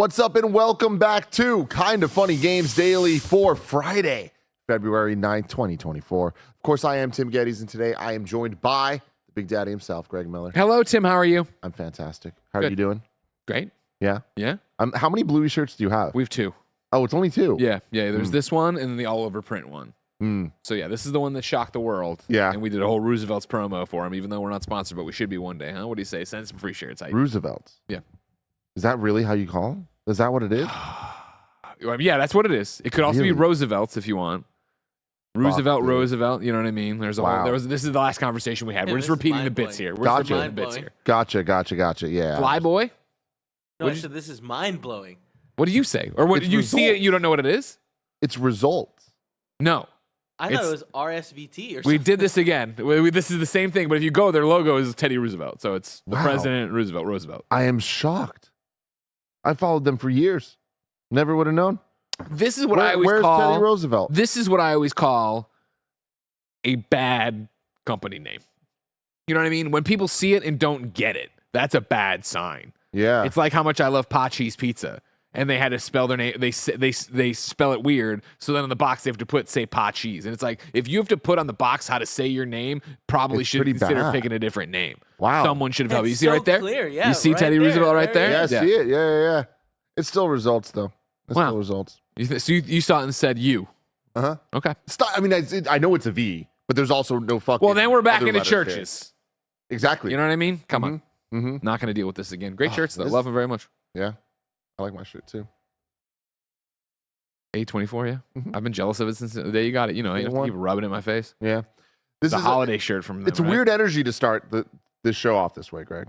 What's up and welcome back to Kinda Funny Games Daily for Friday, February 9th, 2024. Of course, I am Tim Geddes, and today I am joined by the Big Daddy himself, Greg Miller. Hello, Tim. How are you? I'm fantastic. How are you doing? Great. Yeah? Yeah. How many Bluey shirts do you have? We have two. Oh, it's only two? Yeah. There's this one and then the all-over print one. So, yeah, this is the one that shocked the world. Yeah. And we did a whole Roosevelt's promo for him, even though we're not sponsored, but we should be one day, huh? What do you say? Send some free shirts. Roosevelt's? Yeah. Is that really how you call them? Is that what it is? Yeah, that's what it is. It could also be Roosevelt's if you want. Roosevelt, you know what I mean? There's a whole, this is the last conversation we had. We're just repeating the bits here. We're just repeating the bits here. Gotcha. Yeah. Flyboy? No, I said this is mind-blowing. What do you say? Or what, did you see it, you don't know what it is? It's results. No. I thought it was RSVT or something. We did this again. This is the same thing, but if you go, their logo is Teddy Roosevelt. So it's the President Roosevelt. I am shocked. I followed them for years. Never would have known. This is what I always call Teddy Roosevelt? This is what I always call a bad company name. You know what I mean? When people see it and don't get it, that's a bad sign. Yeah. It's like how much I love Pachi's Pizza. And they had to spell their name. They spell it weird. So then on the box they have to say Pachi's. And it's like, if you have to put on the box how to say your name, probably should consider picking a different name. Wow. Someone should have helped you. You see so right there? Clear. Yeah, you see right Teddy there, Roosevelt right there? Yeah, I see it. Yeah. It's still results though. It's still results. So you saw it and said you. Uh-huh. Okay. I mean, I know it's a V, but there's also no fucking. Well, then we're back into letters churches. There. Exactly. You know what I mean? Come on. Mm-hmm. Not going to deal with this again. Great shirts, though. Love them very much. Yeah. I like my shirt, too. A24, yeah. I've been jealous of it since the day you got it. You know, you have to keep rubbing it in my face. Yeah. This is a holiday shirt from them, It's weird energy to start this show off this way, Greg.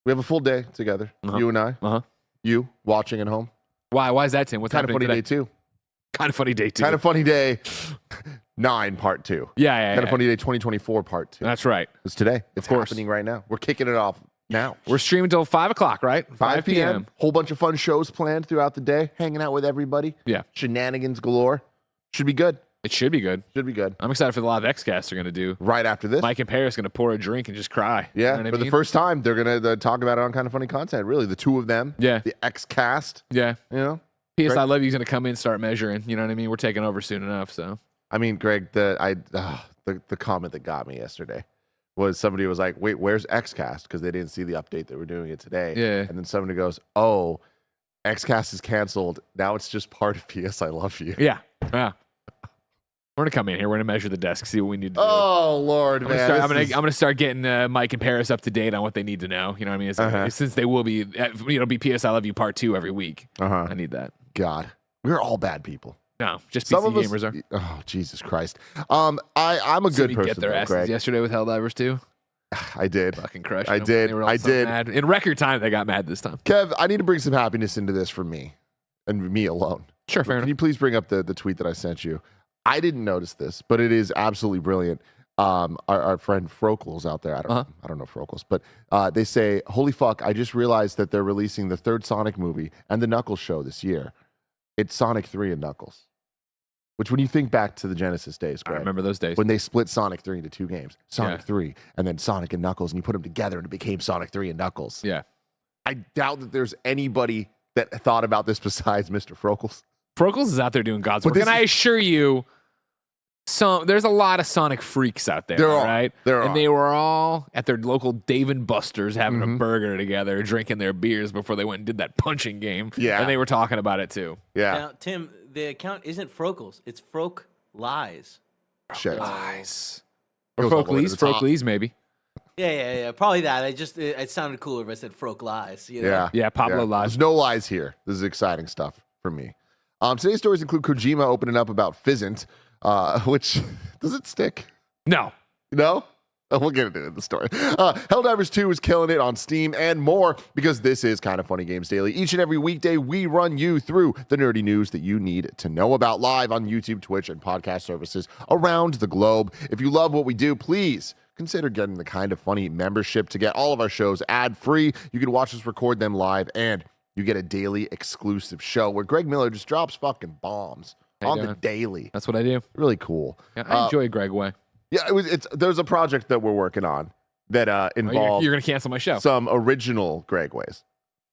We have a full day together, you and I. You watching at home. Why is that, Tim? What's Kind of funny today? day, too. Kind of funny day, too. Kind of funny day 9, part 2. Yeah. Kind of funny day 2024, part 2. That's right. It's today. It's happening right now. We're kicking it off now. We're streaming until 5 o'clock, right? 5 p.m. Whole bunch of fun shows planned throughout the day. Hanging out with everybody. Yeah. Shenanigans galore. Should be good. It should be good. Should be good. I'm excited for the live X-Cast they're going to do. Right after this. Mike and Paris going to pour a drink and just cry. Yeah. You know For the first time, they're going to talk about it on Kind of Funny Content. Really, the two of them. Yeah. The X-Cast. Yeah. You know? P.S. Greg, I love you's going to come in and start measuring. You know what I mean? We're taking over soon enough, so. I mean, Greg, the comment that got me yesterday was somebody was like, wait, where's Xcast? Because they didn't see the update that we're doing it today. Yeah. And then somebody goes, oh, Xcast is canceled. Now it's just part of PS I Love You. Yeah. We're going to come in here. We're going to measure the desk, see what we need to do. Oh, Lord, man. I'm gonna start getting Mike and Paris up to date on what they need to know. You know what I mean? Since they will be, be PS I Love You Part 2 every week. I need that. God, we're all bad people. No, just Some PC of us, gamers are. Oh, Jesus Christ. I'm a good person. Get their asses Greg. yesterday with Helldivers too. I did. Fucking crushed. I did. I did. Mad. In record time, they got mad this time. Kev, I need to bring some happiness into this for me and me alone. Sure, fair enough. Can you please bring up the tweet that I sent you? I didn't notice this, but it is absolutely brilliant. Our friend Frokles out there, I don't know Frokles, but they say, holy fuck, I just realized that they're releasing the third Sonic movie and the Knuckles show this year. It's Sonic 3 and Knuckles. Which, when you think back to the Genesis days, Greg, I remember those days. when they split Sonic 3 into 2 games, Sonic 3 and then Sonic and Knuckles, and you put them together and it became Sonic 3 and Knuckles. Yeah. I doubt that there's anybody that thought about this besides Mr. Frokles. Frokles is out there doing God's work. And I assure you, there's a lot of Sonic freaks out there, right? And they were all at their local Dave & Buster's having a burger together, drinking their beers before they went and did that punching game. Yeah. And they were talking about it too. Yeah. Now, Tim, the account isn't Frokles. It's Froke Lies. Shit. Lies. Or Frokleys, maybe. Yeah. Probably that. It sounded cooler if I said Froke Lies. You know? Yeah, Pablo Lies. There's no lies here. This is exciting stuff for me. Today's stories include Kojima opening up about Fizzant, which, does it stick? No. No? Oh, we'll get into it in the story. Helldivers 2 is killing it on Steam and more because this is Kind of Funny Games Daily. Each and every weekday, we run you through the nerdy news that you need to know about live on YouTube, Twitch, and podcast services around the globe. If you love what we do, please consider getting the Kind of Funny membership to get all of our shows ad-free. You can watch us record them live, and you get a daily exclusive show where Greg Miller just drops fucking bombs on the daily. That's what I do. Really cool. Yeah, I enjoy Greg Way. Yeah, there's a project that we're working on that involves you're going to cancel my show. Some original Greg Ways.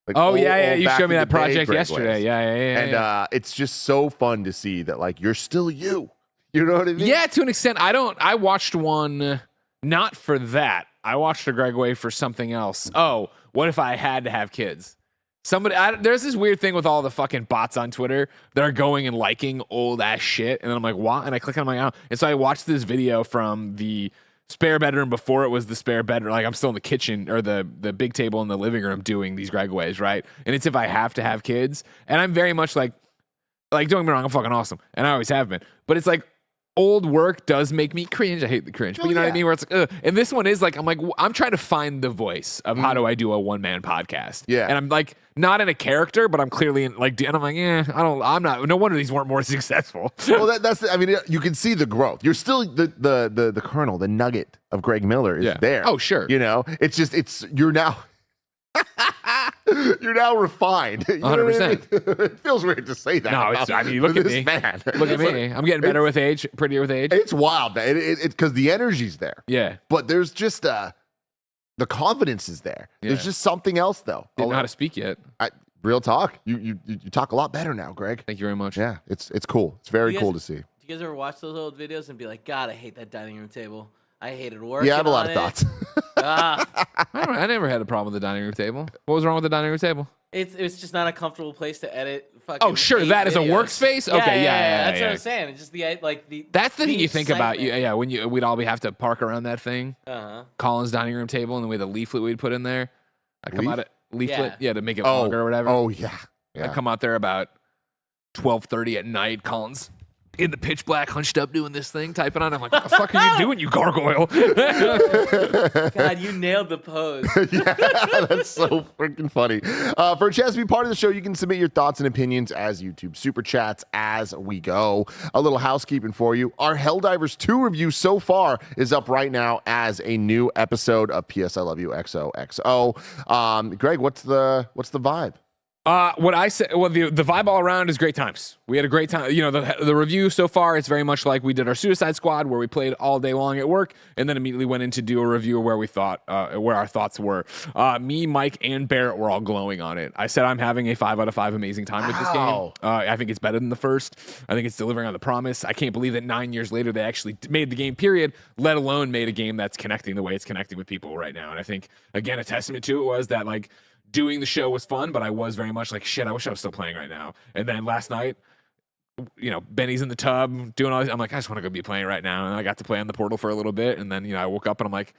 Like you back showed me in that the day project Greg yesterday. Ways. Yeah. It's just so fun to see that like you're still you. You know what I mean? Yeah, to an extent. I watched one not for that. I watched a Greg Way for something else. Oh, what if I had to have kids? There's this weird thing with all the fucking bots on Twitter that are going and liking old ass shit, and then I'm like, what? And I click on my own, and so I watched this video from the spare bedroom before it was the spare bedroom. Like I'm still in the kitchen or the big table in the living room doing these Greg Ways, right? And it's if I have to have kids, and I'm very much like don't get me wrong, I'm fucking awesome, and I always have been, but it's like. Old work does make me cringe. I hate the cringe, but you know what I mean? Where it's like, ugh. And this one is like, I'm trying to find the voice of how do I do a one-man podcast. Yeah. And I'm like, not in a character, but I'm clearly in like, and I'm like, I'm not, no wonder these weren't more successful. Well, I mean, you can see the growth. You're still the kernel, the nugget of Greg Miller is there. Oh, sure. You know, you're now. You're now refined. 100%. It feels weird to say that. No, look at me. Man. Look at me. I'm getting better with age, prettier with age. It's wild, man. Because the energy's there. Yeah. But there's just the confidence is there. Yeah. There's just something else, though. Didn't know how to speak yet. Real talk. You talk a lot better now, Greg. Thank you very much. Yeah, it's cool. It's very cool to see. Do you guys ever watch those old videos and be like, God, I hate that dining room table. I hated working. Yeah, I have a lot on of thoughts. I never had a problem with the dining room table. What was wrong with the dining room table? It's just not a comfortable place to edit. Oh, sure, that is a workspace. Okay, yeah. That's what I'm saying. It's just the That's the thing you think about. Yeah, when we'd all have to park around that thing. Colin's dining room table and the way the leaflet we'd put in there. I come out at leaflet, to make it longer or whatever. Oh yeah. I come out there about 12:30 at night. Colin's in the pitch black, hunched up, doing this thing, typing on. I'm like, what the fuck are you doing, you gargoyle? God, you nailed the pose. Yeah, that's so freaking funny. For a chance to be part of the show, you can submit your thoughts and opinions as YouTube super chats as we go. A little housekeeping for you. Our Helldivers 2 review so far is up right now as a new episode of PS I Love You XOXO. Greg, what's the vibe? What I said, well, the vibe all around is great times. We had a great time. You know, the review so far, it's very much like we did our Suicide Squad, where we played all day long at work, and then immediately went in to do a review where we thought, where our thoughts were. Me, Mike, and Barrett were all glowing on it. I said I'm having a 5 out of 5 amazing time with this game. I think it's better than the first. I think it's delivering on the promise. I can't believe that 9 years later they actually made the game, period, let alone made a game that's connecting the way it's connecting with people right now. And I think, again, a testament to it was that, like, doing the show was fun, but I was very much like, shit, I wish I was still playing right now. And then last night, you know, Benny's in the tub doing all this. I'm like, I just want to go be playing right now. And I got to play on the Portal for a little bit. And then, you know, I woke up and I'm like,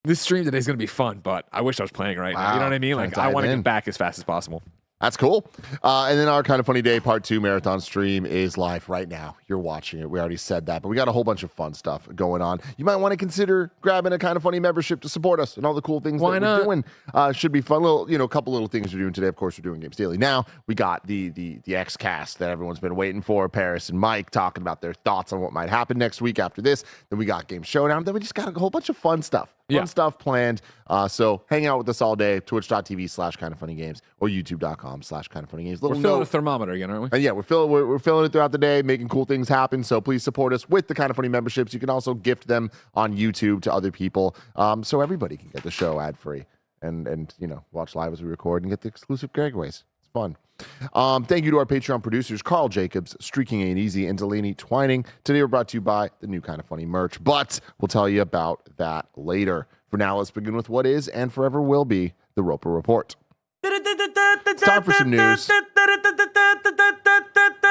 this stream today is going to be fun, but I wish I was playing right now. You know what I mean? Like, I want to get back as fast as possible. That's cool. And then our Kind of Funny Day Part 2 marathon stream is live right now. You're watching it. We already said that, but we got a whole bunch of fun stuff going on. You might want to consider grabbing a Kind of Funny membership to support us and all the cool things we're doing. Should be fun. A couple little things we're doing today. Of course, we're doing Games Daily. Now we got the X cast that everyone's been waiting for. Paris and Mike talking about their thoughts on what might happen next week after this. Then we got Game Showdown. Then we just got a whole bunch of fun stuff. Fun stuff planned. So hang out with us all day. Twitch.tv/kindoffunnygames or YouTube.com/kindoffunnygames. We're filling a thermometer again, aren't we? And yeah, we're filling it throughout the day, making cool things happen. So please support us with the Kind of Funny memberships. You can also gift them on YouTube to other people, so everybody can get the show ad free and you know, watch live as we record and get the exclusive Gregways. It's fun. Thank you to our Patreon producers, Carl Jacobs, Streaking Ain't Easy, and Delaney Twining. Today we're brought to you by the new Kind of Funny merch, but we'll tell you about that later. For now, let's begin with what is and forever will be the Roper Report. It's time for some news.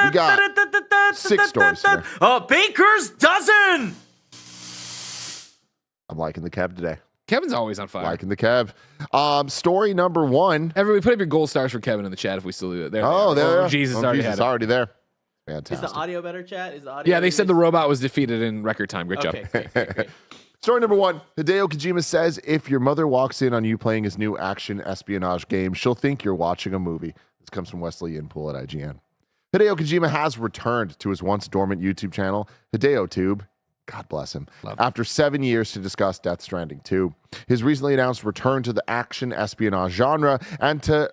We got 6 stories today. A baker's dozen! I'm liking the Kev today. Kevin's always on fire. Liking the Kev. Story number 1. Everybody put up your gold stars for Kevin in the chat if we still do it. There. There. Jesus, already there. Fantastic. Is the audio better, chat? Is the audio? Yeah, they said the robot was defeated in record time. Great job. Great. Story number 1. Hideo Kojima says if your mother walks in on you playing his new action-espionage game, she'll think you're watching a movie. This comes from Wesley Yin-Poole at IGN. Hideo Kojima has returned to his once dormant YouTube channel, HideoTube. God bless him. After 7 years to discuss Death Stranding 2. His recently announced return to the action-espionage genre and to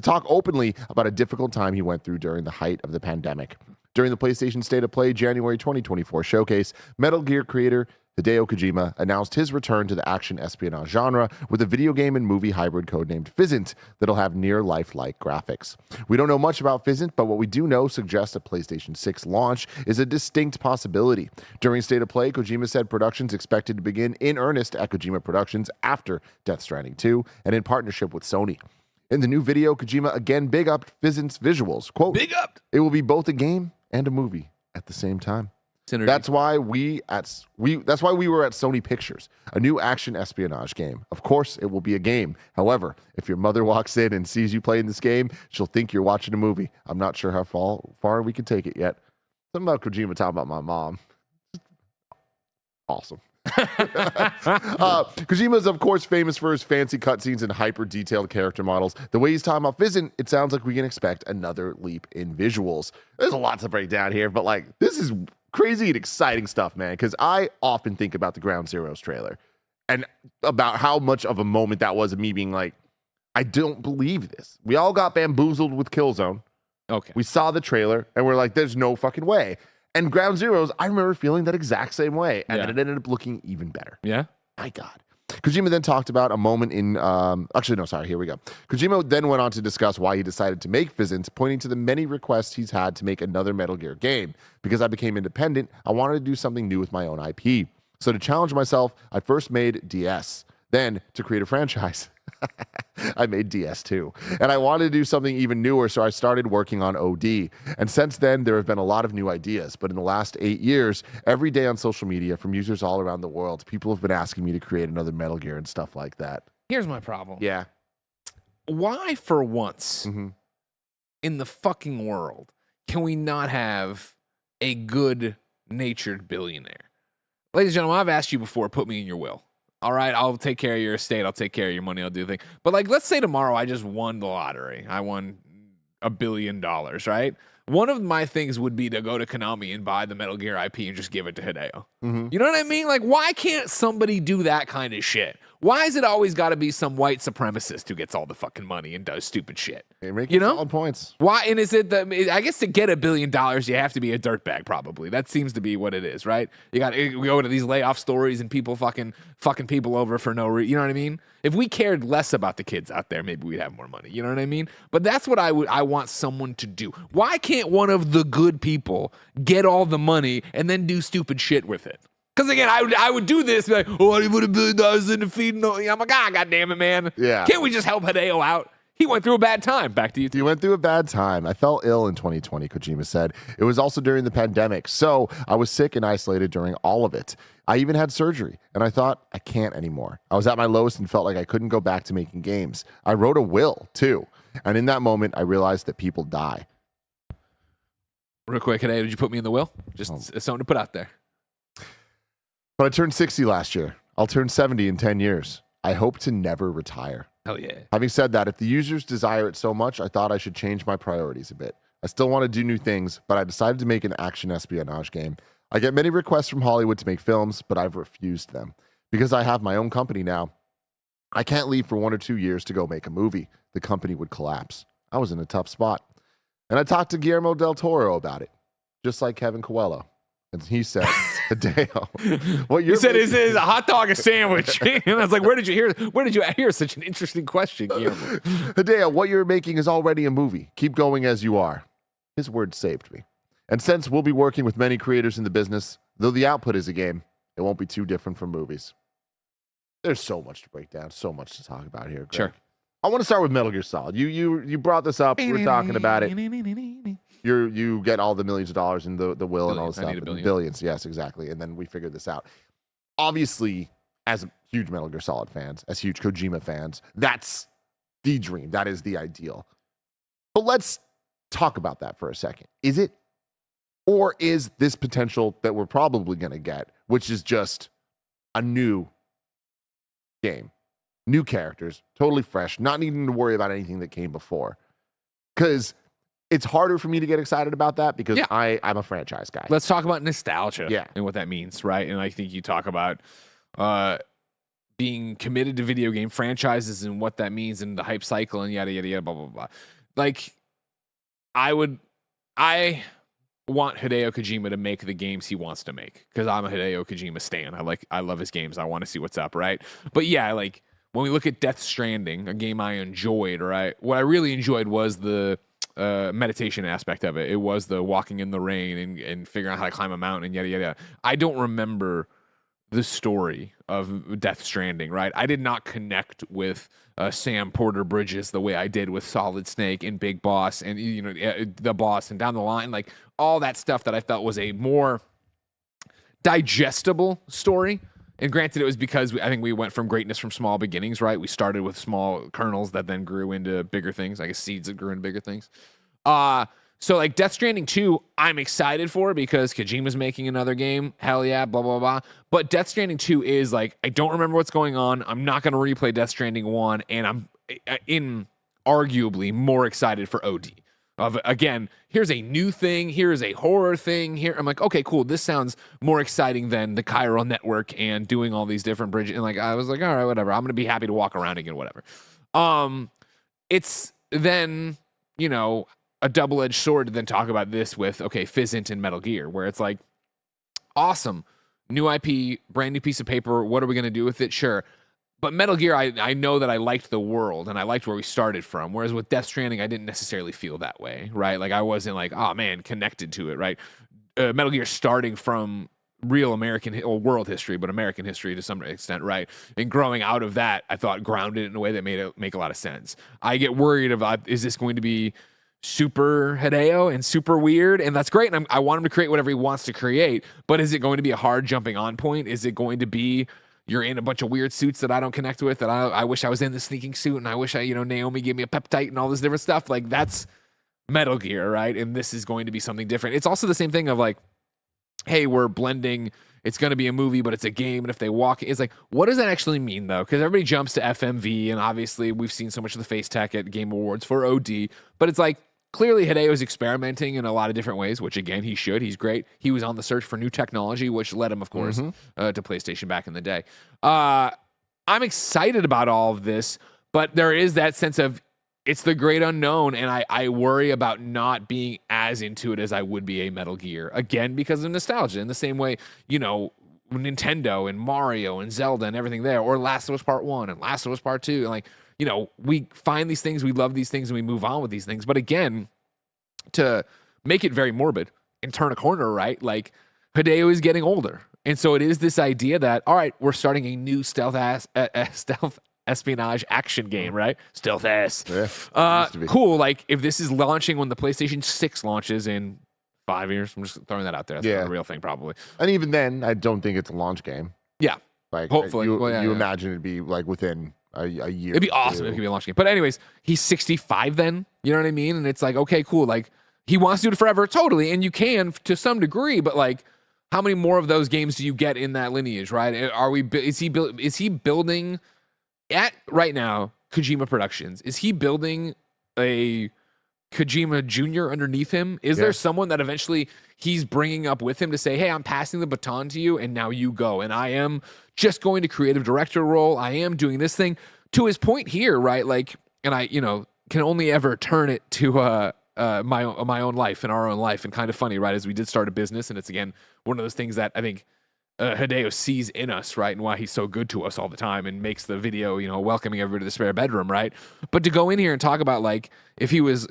talk openly about a difficult time he went through during the height of the pandemic. During the PlayStation State of Play January 2024 showcase, Metal Gear creator Hideo Kojima announced his return to the action-espionage genre with a video game and movie hybrid codenamed Physint that'll have near-lifelike graphics. We don't know much about Physint, but what we do know suggests a PlayStation 6 launch is a distinct possibility. During State of Play, Kojima said production's expected to begin in earnest at Kojima Productions after Death Stranding 2 and in partnership with Sony. In the new video, Kojima again big upped Physint's visuals. Quote, big up. It will be both a game and a movie at the same time. Synergy. That's why we were at Sony Pictures, a new action espionage game. Of course, it will be a game. However, if your mother walks in and sees you playing this game, she'll think you're watching a movie. I'm not sure how far we can take it yet. Something about Kojima talking about my mom. Awesome. Kojima is, of course, famous for his fancy cutscenes and hyper-detailed character models. The way he's talking about Physint, it sounds like we can expect another leap in visuals. There's a lot to break down here, but like this is crazy and exciting stuff, man, because I often think about the Ground Zeroes trailer and about how much of a moment that was of me being like, I don't believe this. We all got bamboozled with Killzone. Okay. We saw the trailer and we're like, there's no fucking way. And Ground Zeroes, I remember feeling that exact same way. And then it ended up looking even better. Yeah. My God. Kojima then talked about a moment in, here we go. Kojima then went on to discuss why he decided to make Physint, pointing to the many requests he's had to make another Metal Gear game. Because I became independent, I wanted to do something new with my own IP. So to challenge myself, I first made DS. Then, to create a franchise, I made DS2. And I wanted to do something even newer, so I started working on OD. And since then, there have been a lot of new ideas. But in the last 8 years, every day on social media, from users all around the world, people have been asking me to create another Metal Gear and stuff like that. Here's my problem. Yeah. Why, for once, in the fucking world, can we not have a good-natured billionaire? Ladies and gentlemen, I've asked you before, put me in your will. All right, I'll take care of your estate. I'll take care of your money. I'll do the thing. But like, let's say tomorrow I just won the lottery. I won $1 billion, right? One of my things would be to go to Konami and buy the Metal Gear IP and just give it to Hideo. You know what I mean? Like, why can't somebody do that kind of shit? Why is it always got to be some white supremacist who gets all the fucking money and does stupid shit? You know, solid points. Why? And is it I guess to get $1 billion, you have to be a dirtbag. Probably that seems to be what it is, right? We go to these layoff stories and people fucking people over for no reason. You know what I mean? If we cared less about the kids out there, maybe we'd have more money. You know what I mean? But that's what I want someone to do. Why can't one of the good people get all the money and then do stupid shit with it? Because again, I would do this, be like, oh, I put $1 billion in the feed. No, I'm like, God damn it, man. Yeah. Can't we just help Hideo out? He went through a bad time. Back to you. You went through a bad time. I fell ill in 2020, Kojima said. It was also during the pandemic, so I was sick and isolated during all of it. I even had surgery, and I thought, I can't anymore. I was at my lowest and felt like I couldn't go back to making games. I wrote a will, too. And in that moment, I realized that people die. Real quick, Hideo, did you put me in the will? Just something to put out there. But I turned 60 last year. I'll turn 70 in 10 years. I hope to never retire. Hell yeah. Having said that, if the users desire it so much, I thought I should change my priorities a bit. I still want to do new things, but I decided to make an action espionage game. I get many requests from Hollywood to make films, but I've refused them. Because I have my own company now, I can't leave for 1 or 2 years to go make a movie. The company would collapse. I was in a tough spot. And I talked to Guillermo del Toro about it, just like Kevin Coelho. And he said, Hideo, what you're he said, a hot dog, a sandwich. And I was like, where did you hear such an interesting question, Guillermo? Hideo, what you're making is already a movie. Keep going as you are. His words saved me. And since we'll be working with many creators in the business, though the output is a game, it won't be too different from movies. There's so much to break down, so much to talk about here, Greg. Sure. I want to start with Metal Gear Solid. You brought this up. We're talking about it. You get all the millions of dollars in the will and all this stuff. Billions, yes, exactly. And then we figured this out. Obviously, as huge Metal Gear Solid fans, as huge Kojima fans, that's the dream. That is the ideal. But let's talk about that for a second. Is it? Or is this potential that we're probably going to get, which is just a new game? New characters, totally fresh, not needing to worry about anything that came before. Because it's harder for me to get excited about that because I'm a franchise guy. Let's talk about nostalgia and what that means, right? And I think you talk about being committed to video game franchises and what that means and the hype cycle and yada, yada, yada, blah, blah, blah. Like, I want Hideo Kojima to make the games he wants to make, because I'm a Hideo Kojima stan. I love his games. I want to see what's up, right? But yeah, like when we look at Death Stranding, a game I enjoyed, right? What I really enjoyed was the meditation aspect of it. It was the walking in the rain and figuring out how to climb a mountain and yada yada. I don't remember the story of Death Stranding, right? I did not connect with Sam Porter Bridges the way I did with Solid Snake and Big Boss and the boss and down the line, like all that stuff that I felt was a more digestible story. And granted, it was because I think we went from greatness from small beginnings, right? We started with small kernels that then grew into bigger things, I guess seeds that grew into bigger things. So like Death Stranding 2, I'm excited for because Kojima's making another game. Hell yeah, blah, blah, blah. But Death Stranding 2 is like, I don't remember what's going on. I'm not going to replay Death Stranding 1, and I'm arguably more excited for OD. Again, here's a new thing. Here's a horror thing. Here, I'm like, okay, cool. This sounds more exciting than the Chiral Network and doing all these different bridges. And like, I was like, all right, whatever. I'm going to be happy to walk around again, whatever. It's then, a double-edged sword to then talk about this with, okay, Fizzant and Metal Gear, where it's like, awesome, new IP, brand new piece of paper, what are we going to do with it? Sure. But Metal Gear, I know that I liked the world, and I liked where we started from, whereas with Death Stranding, I didn't necessarily feel that way, right? Like, I wasn't like, oh, man, connected to it, right? Metal Gear starting from real American, or world history, but American history to some extent, right? And growing out of that, I thought grounded in a way that made it make a lot of sense. I get worried about, is this going to be super Hideo and super weird? And that's great. And I want him to create whatever he wants to create, but is it going to be a hard jumping on point? Is it going to be, you're in a bunch of weird suits that I don't connect with, that I wish I was in the sneaking suit, and I wish Naomi gave me a peptite and all this different stuff? Like, that's Metal Gear, right? And this is going to be something different. It's also the same thing of like, hey, we're blending, it's going to be a movie, but it's a game, and if they walk, it's like, what does that actually mean, though? Because everybody jumps to FMV, and obviously we've seen so much of the face tech at Game Awards for OD, but it's like, clearly Hideo's experimenting in a lot of different ways, which again, he should. He's great. He was on the search for new technology, which led him, of course, to PlayStation back in the day. I'm excited about all of this, but there is that sense of, it's the great unknown, and I worry about not being as into it as I would be a Metal Gear. Again, because of nostalgia. In the same way, Nintendo and Mario and Zelda and everything there, or Last of Us Part 1 and Last of Us Part 2, and like, we find these things, we love these things, and we move on with these things. But again, to make it very morbid and turn a corner, right? Like, Hideo is getting older. And so it is this idea that, all right, we're starting a new stealth espionage action game, right? Stealth ass. Yeah, cool. Like, if this is launching when the PlayStation 6 launches in 5 years, I'm just throwing that out there. That's not a real thing, probably. And even then, I don't think it's a launch game. Yeah. Like, hopefully. You imagine it'd be like within a year. It'd be awesome if it could be a launch game. But anyways, he's 65 then. You know what I mean? And it's like, okay, cool. Like, he wants to do it forever, totally. And you can to some degree, but like, how many more of those games do you get in that lineage, right? Is he building at right now, Kojima Productions? Is he building a Kojima Jr. underneath him? Is there someone that eventually he's bringing up with him to say, hey, I'm passing the baton to you, and now you go. And I am just going to creative director role. I am doing this thing. To his point here, right? Like, and I, can only ever turn it to my own life and our own life. And kind of funny, right? As we did start a business, and it's again one of those things that I think Hideo sees in us, right? And why he's so good to us all the time and makes the video, welcoming everybody to the spare bedroom, right? But to go in here and talk about like, because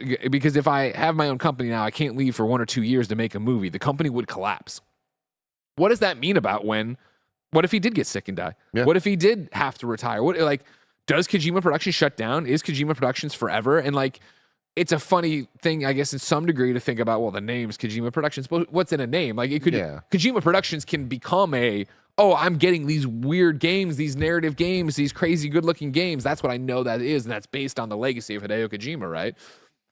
if I have my own company now, I can't leave for 1 or 2 years to make a movie. The company would collapse. What does that mean about what if he did get sick and die? Yeah. What if he did have to retire? Does Kojima Productions shut down? Is Kojima Productions forever? And like, it's a funny thing, I guess, in some degree to think about, well, the name's Kojima Productions, but what's in a name? Like, it could, Kojima Productions can become I'm getting these weird games, these narrative games, these crazy good-looking games. That's what I know that is, and that's based on the legacy of Hideo Kojima, right?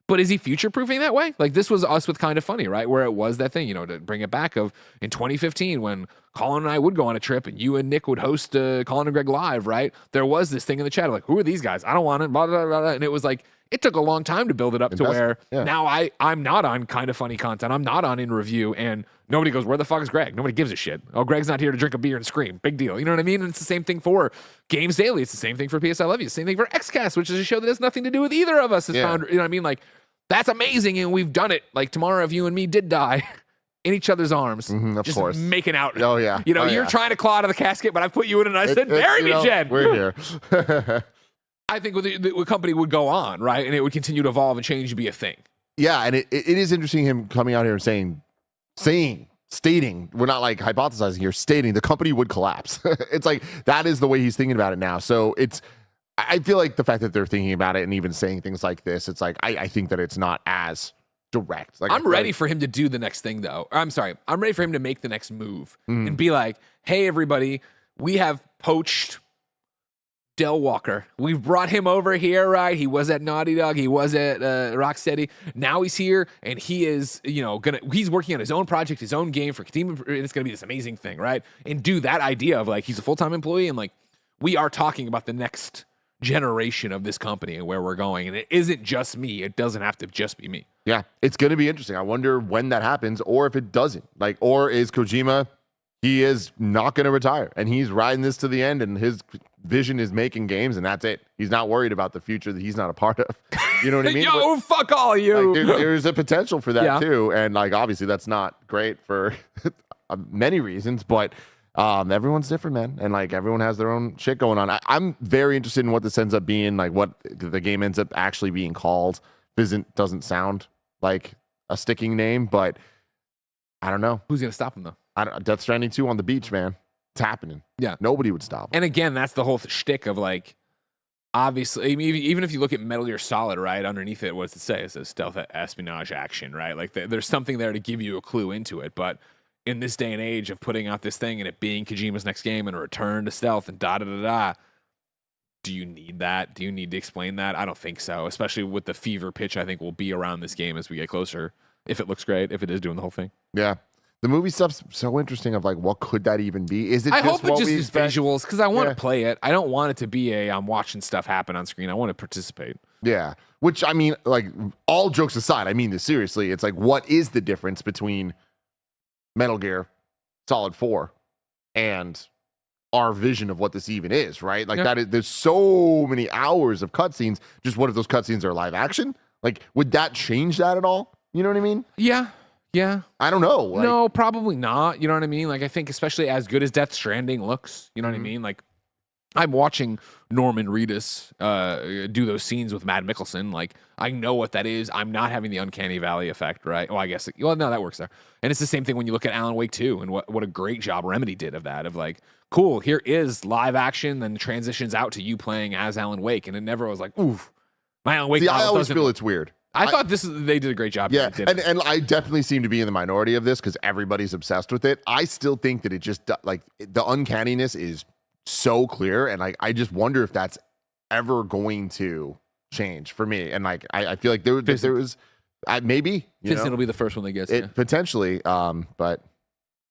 But is he future-proofing that way? Like, this was us with Kind of Funny, right? Where it was that thing, to bring it back of in 2015 when Colin and I would go on a trip and you and Nick would host Colin and Greg Live, right? There was this thing in the chat like, who are these guys? I don't want it, blah, blah, blah, blah. And it was like, it took a long time to build it up to where now I'm not on Kind of Funny content. I'm not on In Review, and nobody goes, where the fuck is Greg? Nobody gives a shit. Oh, Greg's not here to drink a beer and scream. Big deal. You know what I mean? And it's the same thing for Games Daily. It's the same thing for PS I Love You. It's the same thing for XCast, which is a show that has nothing to do with either of us. You know what I mean? Like, that's amazing, and we've done it. Like, tomorrow, if you and me did die, in each other's arms, of just course. making out. Oh, yeah. You know, you're trying to claw out of the casket, but I put you in and I said, bury me, Jen. We're here. I think the company would go on, right? And it would continue to evolve and change and be a thing. Yeah, and it is interesting him coming out here and stating, we're not like hypothesizing here, stating the company would collapse. It's like, that is the way he's thinking about it now. So I feel like the fact that they're thinking about it and even saying things like this, it's like, I think that it's not as direct. Like, I'm ready for him to do the next thing, though. I'm sorry. I'm ready for him to make the next move and be like, hey, everybody, we have poached Del Walker. We've brought him over here, right? He was at Naughty Dog. He was at Rocksteady. Now he's here, and he is, he's working on his own project, his own game for Kojima, and it's going to be this amazing thing, right? And do that idea of, like, he's a full-time employee, and, like, we are talking about the next generation of this company and where we're going, and it isn't just me. It doesn't have to just be me. Yeah, it's going to be interesting. I wonder when that happens, or if it doesn't. Like, or is Kojima, he is not going to retire, and he's riding this to the end, and his vision is making games, and that's it. He's not worried about the future that he's not a part of. You know what I mean? Yo, fuck all you. Like, there's a potential for that too, and like obviously that's not great for many reasons, but everyone's different, man, and like everyone has their own shit going on. I'm very interested in what this ends up being, like what the game ends up actually being called. Doesn't sound like a sticking name, but I don't know. Who's gonna stop him though? Death Stranding 2 on the beach, man. It's happening. Yeah. Nobody would stop him. And again, that's the whole shtick of like, obviously, I mean, even if you look at Metal Gear Solid, right, underneath it, what's it say? It says stealth espionage action, right? Like there's something there to give you a clue into it. But in this day and age of putting out this thing and it being Kojima's next game and a return to stealth and da-da-da-da, do you need that? Do you need to explain that? I don't think so, especially with the fever pitch I think will be around this game as we get closer, if it looks great, if it is doing the whole thing. Yeah. The movie stuff's so interesting of like, what could that even be? Is it I just hope it just is visuals, because I want to Yeah. play it. I don't want it to be I'm watching stuff happen on screen. I want to participate. Yeah. Which, I mean, like, all jokes aside, I mean this seriously. It's like, what is the difference between Metal Gear Solid 4 and our vision of what this even is, right? Like, there's so many hours of cutscenes. Just what if those cutscenes are live action? Like, would that change that at all? You know what I mean? Yeah. I don't know. Like, no, probably not. You know what I mean? Like, I think especially as good as Death Stranding looks, you know what I mean? Like, I'm watching Norman Reedus do those scenes with Matt Mikkelsen. Like, I know what that is. I'm not having the Uncanny Valley effect, right? Well, I guess, no, that works there. And it's the same thing when you look at Alan Wake 2 and what a great job Remedy did of that, of like, cool, here is live action, then transitions out to you playing as Alan Wake. And it never was like, oof, my Alan Wake. See, I always feel it's weird. I thought they did a great job. Yeah, and I definitely seem to be in the minority of this because everybody's obsessed with it. I still think that it just, like, the uncanniness is so clear, and like I just wonder if that's ever going to change for me. And like I feel like there was maybe Fizzing will be the first one that gets it potentially, but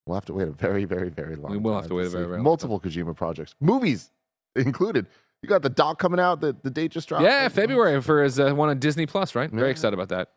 we'll have to wait a very, very, very long. We will have to wait a very, very long multiple Kojima projects, movies included. You got the doc coming out. The date just dropped. Yeah, February for his one on Disney Plus, right? Very excited about that.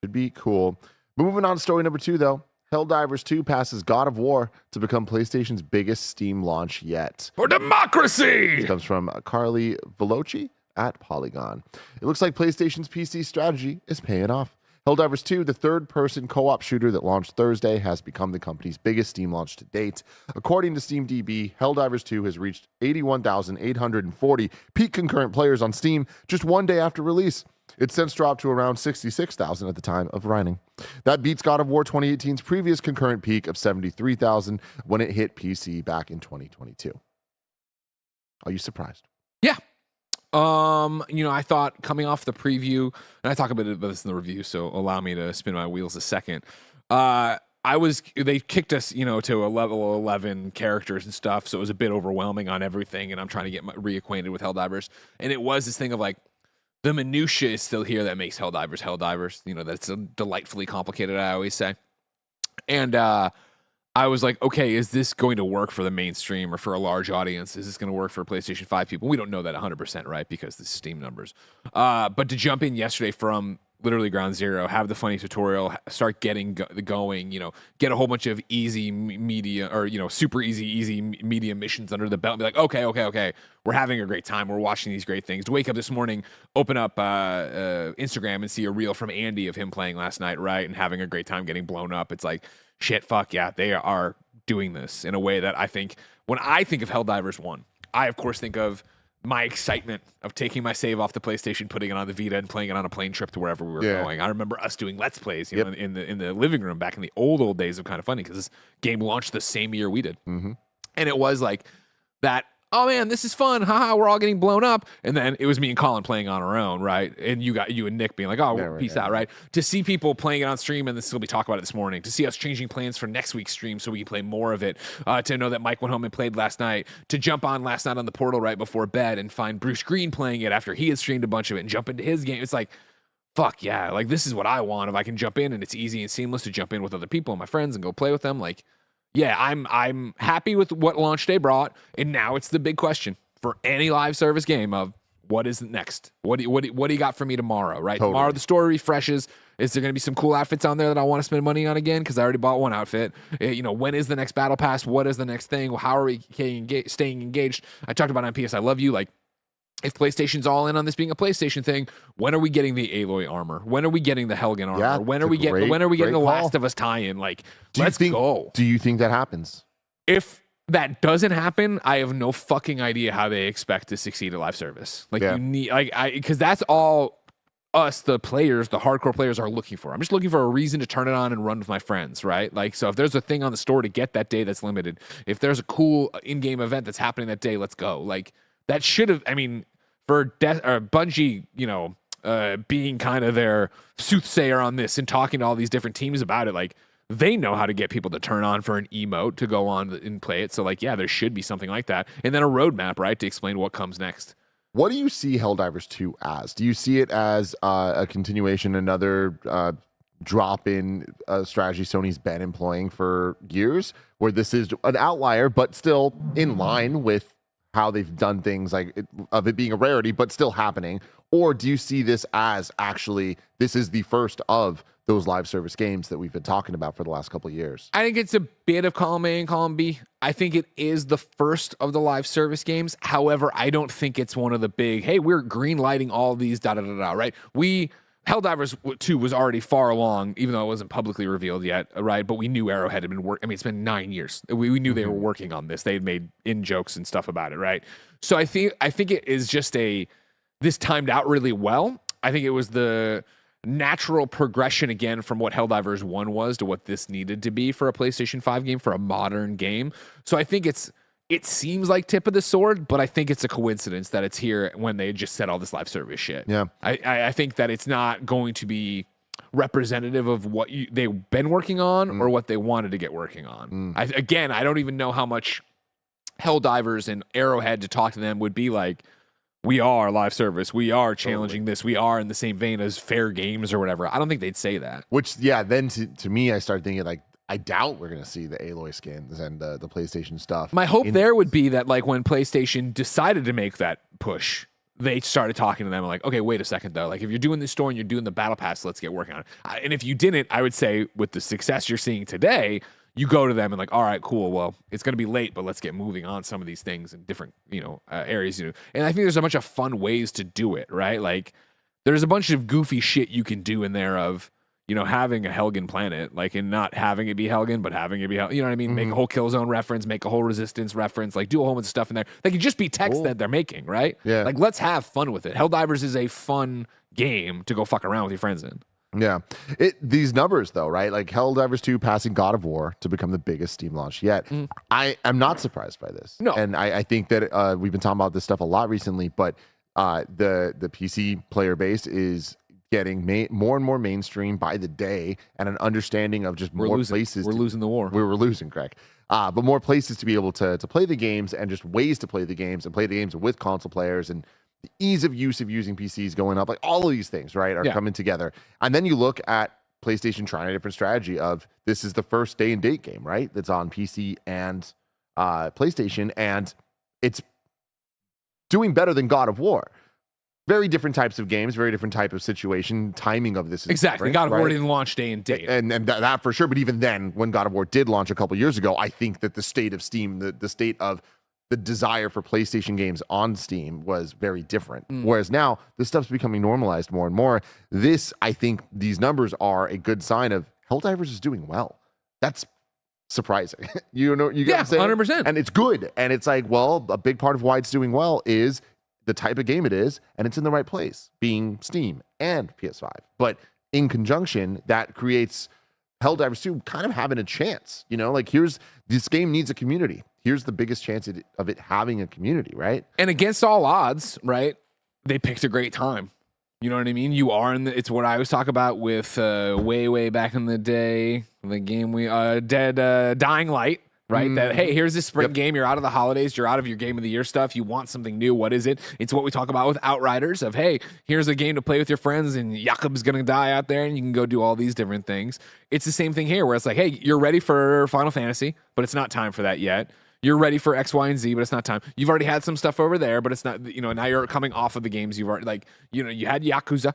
Should be cool. Moving on to story number 2, though. Helldivers 2 passes God of War to become PlayStation's biggest Steam launch yet. For democracy! This comes from Carli Velocci at Polygon. It looks like PlayStation's PC strategy is paying off. Helldivers 2, the third-person co-op shooter that launched Thursday, has become the company's biggest Steam launch to date. According to SteamDB, Helldivers 2 has reached 81,840 peak concurrent players on Steam just one day after release. It's since dropped to around 66,000 at the time of writing. That beats God of War 2018's previous concurrent peak of 73,000 when it hit PC back in 2022. Are you surprised? Yeah. I thought coming off the preview, and I talk about this in the review, so allow me to spin my wheels a second. They kicked us, to a level 11 characters and stuff, so it was a bit overwhelming on everything, and I'm trying to get reacquainted with Helldivers. And it was this thing of like, the minutia is still here that makes Helldivers. That's delightfully complicated, I always say. And I was like, okay, is this going to work for the mainstream or for a large audience? Is this going to work for PlayStation 5 people? We don't know that 100%, right? Because the Steam numbers. But to jump in yesterday from literally ground zero, have the funny tutorial, start getting going, get a whole bunch of easy media or, super easy media missions under the belt and be like, okay, we're having a great time. We're watching these great things. To wake up this morning, open up Instagram and see a reel from Andy of him playing last night, right? And having a great time getting blown up. It's like, shit, fuck yeah, they are doing this in a way that I think, when I think of Helldivers 1, I of course think of my excitement of taking my save off the PlayStation, putting it on the Vita, and playing it on a plane trip to wherever we were going. I remember us doing Let's Plays, you know, in the living room back in the old days of Kind of Funny, because this game launched the same year we did. And it was like that, oh man, this is fun, haha, we're all getting blown up. And then it was me and Colin playing on our own, right? And you and Nick being like, oh, peace out, right? To see people playing it on stream, and this will be talking about it this morning, to see us changing plans for next week's stream so we can play more of it, to know that Mike went home and played last night, to jump on last night on the Portal right before bed and find Bruce Green playing it after he had streamed a bunch of it and jump into his game. It's like, fuck yeah, like this is what I want. If I can jump in and it's easy and seamless to jump in with other people and my friends and go play with them, like, yeah, I'm happy with what launch day brought, and now it's the big question for any live service game of what is next? What do you got for me tomorrow, right? Totally. Tomorrow the story refreshes. Is there going to be some cool outfits on there that I want to spend money on again because I already bought one outfit? You know, when is the next battle pass? What is the next thing? How are we staying engaged? I talked about on PS I Love You, like, if PlayStation's all in on this being a PlayStation thing, when are we getting the Aloy armor? When are we getting the Helgen armor? Yeah, when are we getting the Last of Us tie-in? Like, let's go. Do you think that happens? If that doesn't happen, I have no fucking idea how they expect to succeed at live service. Like, you need, like, because that's all us, the players, the hardcore players, are looking for. I'm just looking for a reason to turn it on and run with my friends, right? Like, so if there's a thing on the store to get that day that's limited, if there's a cool in-game event that's happening that day, let's go. Like, that should have, I mean, for Bungie, you know, being kind of their soothsayer on this and talking to all these different teams about it, like, they know how to get people to turn on for an emote to go on and play it. So, like, yeah, there should be something like that. And then a roadmap, right, to explain what comes next. What do you see Helldivers 2 as? Do you see it as a continuation, another drop in strategy Sony's been employing for years, where this is an outlier, but still in line with how they've done things, like of it being a rarity, but still happening? Or do you see this as actually, this is the first of those live service games that we've been talking about for the last couple of years? I think it's a bit of column A and column B. I think it is the first of the live service games. However, I don't think it's one of the big, hey, we're green lighting all these, right? Helldivers 2 was already far along, even though it wasn't publicly revealed yet, right? But we knew Arrowhead had been working. I mean, it's been 9 years. We knew they were working on this. They had made in-jokes and stuff about it, right? So I think it is just this timed out really well. I think it was the natural progression again from what Helldivers 1 was to what this needed to be for a PlayStation 5 game, for a modern game. So I think it seems like tip of the sword, but I think it's a coincidence that it's here when they just said all this live service shit. Yeah. I think that it's not going to be representative of what they've been working on or what they wanted to get working on. I don't even know how much Helldivers and Arrowhead to talk to them would be like, we are live service, we are challenging this, we are in the same vein as Fair Games or whatever. I don't think they'd say that. Which, yeah, then to me, I started thinking, like, I doubt we're going to see the Aloy skins and the PlayStation stuff. My hope there would be that, like, when PlayStation decided to make that push, they started talking to them like, okay, wait a second, though. Like, if you're doing this store and you're doing the Battle Pass, let's get working on it. And if you didn't, I would say with the success you're seeing today, you go to them and like, all right, cool. Well, it's going to be late, but let's get moving on some of these things in different, areas. And I think there's a bunch of fun ways to do it, right? Like, there's a bunch of goofy shit you can do in there of, having a Helgen planet, like, and not having it be Helgen, but having it be, you know what I mean? Make a whole Killzone reference, make a whole Resistance reference, like, do a whole bunch of stuff in there. That could just be text that they're making, right? Yeah. Like, let's have fun with it. Helldivers is a fun game to go fuck around with your friends in. Yeah. These numbers, though, right? Like, Helldivers 2 passing God of War to become the biggest Steam launch yet. I am not surprised by this. No. And I think that we've been talking about this stuff a lot recently, but the PC player base is getting more and more mainstream by the day, and an understanding of just places. We're losing the war. We were losing, Greg. But more places to be able to play the games, and just ways to play the games, and play the games with console players, and the ease of use of using PCs going up. Like, all of these things, right, are coming together. And then you look at PlayStation trying a different strategy of, this is the first day and date game, right, that's on PC and PlayStation, and it's doing better than God of War. Very different types of games, very different type of situation. Timing of this is exactly. God of War didn't launch day and date, and that for sure. But even then, when God of War did launch a couple years ago, I think that the state of Steam, the state of the desire for PlayStation games on Steam was very different. Whereas now, this stuff's becoming normalized more and more. I think these numbers are a good sign of Helldivers is doing well. That's surprising. You know what I'm saying? 100%. And it's good. And it's like, well, a big part of why it's doing well is the type of game it is, and it's in the right place, being Steam and PS5. But in conjunction, that creates Helldivers 2 kind of having a chance. You know, like this game needs a community. Here's the biggest chance of it having a community, right? And against all odds, right? They picked a great time. You know what I mean? You are it's what I always talk about with way back in the day, the game Dying Light, right? That, hey, here's this spring game. You're out of the holidays. You're out of your game of the year stuff. You want something new. What is it? It's what we talk about with Outriders of, hey, here's a game to play with your friends and Jakob's going to die out there and you can go do all these different things. It's the same thing here where it's like, hey, you're ready for Final Fantasy, but it's not time for that yet. You're ready for X, Y, and Z, but it's not time. You've already had some stuff over there, but it's not, now you're coming off of the games you've already, you had Yakuza,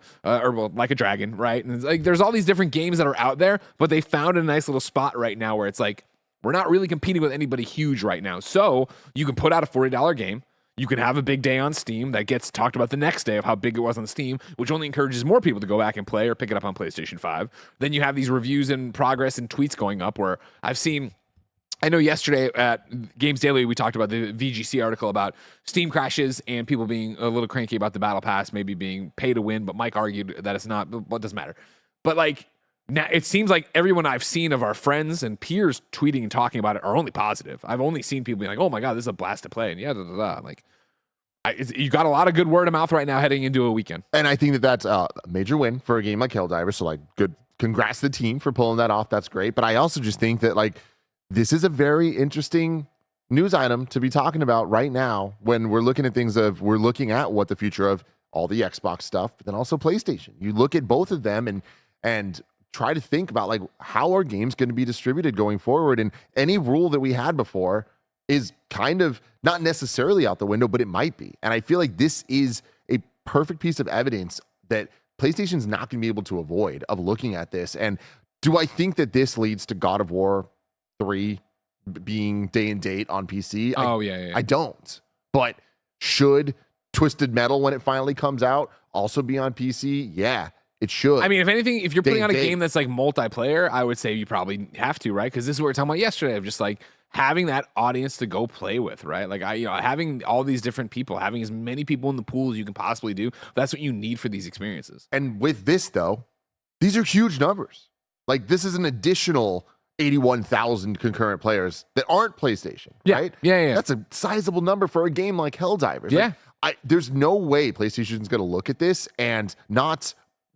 Like a Dragon, right? And it's like, there's all these different games that are out there, but they found a nice little spot right now where it's like, we're not really competing with anybody huge right now. So you can put out a $40 game. You can have a big day on Steam that gets talked about the next day of how big it was on Steam, which only encourages more people to go back and play or pick it up on PlayStation 5. Then you have these reviews and progress and tweets going up where I know yesterday at Games Daily, we talked about the VGC article about Steam crashes and people being a little cranky about the Battle Pass maybe being pay to win, but Mike argued that it's not, but it doesn't matter. But like, now it seems like everyone I've seen of our friends and peers tweeting and talking about it are only positive. I've only seen people being like, oh my God, this is a blast to play. And like, you got a lot of good word of mouth right now heading into a weekend. And I think that's a major win for a game like Helldivers. So like, good, congrats to the team for pulling that off. That's great. But I also just think that like, this is a very interesting news item to be talking about right now when we're looking at we're looking at what the future of all the Xbox stuff, but then also PlayStation. You look at both of them and try to think about like, how are games going to be distributed going forward? And any rule that we had before is kind of not necessarily out the window, but it might be. And I feel like this is a perfect piece of evidence that PlayStation's not going to be able to avoid of looking at this. And do I think that this leads to God of War 3 being day and date on PC? I don't. But should Twisted Metal, when it finally comes out, also be on PC? Yeah, it should. I mean, if anything, if you're putting out a game that's like multiplayer, I would say you probably have to, right? Because this is what we were talking about yesterday of just like having that audience to go play with, right? Like having all these different people, having as many people in the pool as you can possibly do. That's what you need for these experiences. And with this though, these are huge numbers. Like this is an additional 81,000 concurrent players that aren't PlayStation, right? Yeah. That's a sizable number for a game like Helldivers. Yeah. Like, there's no way PlayStation's going to look at this and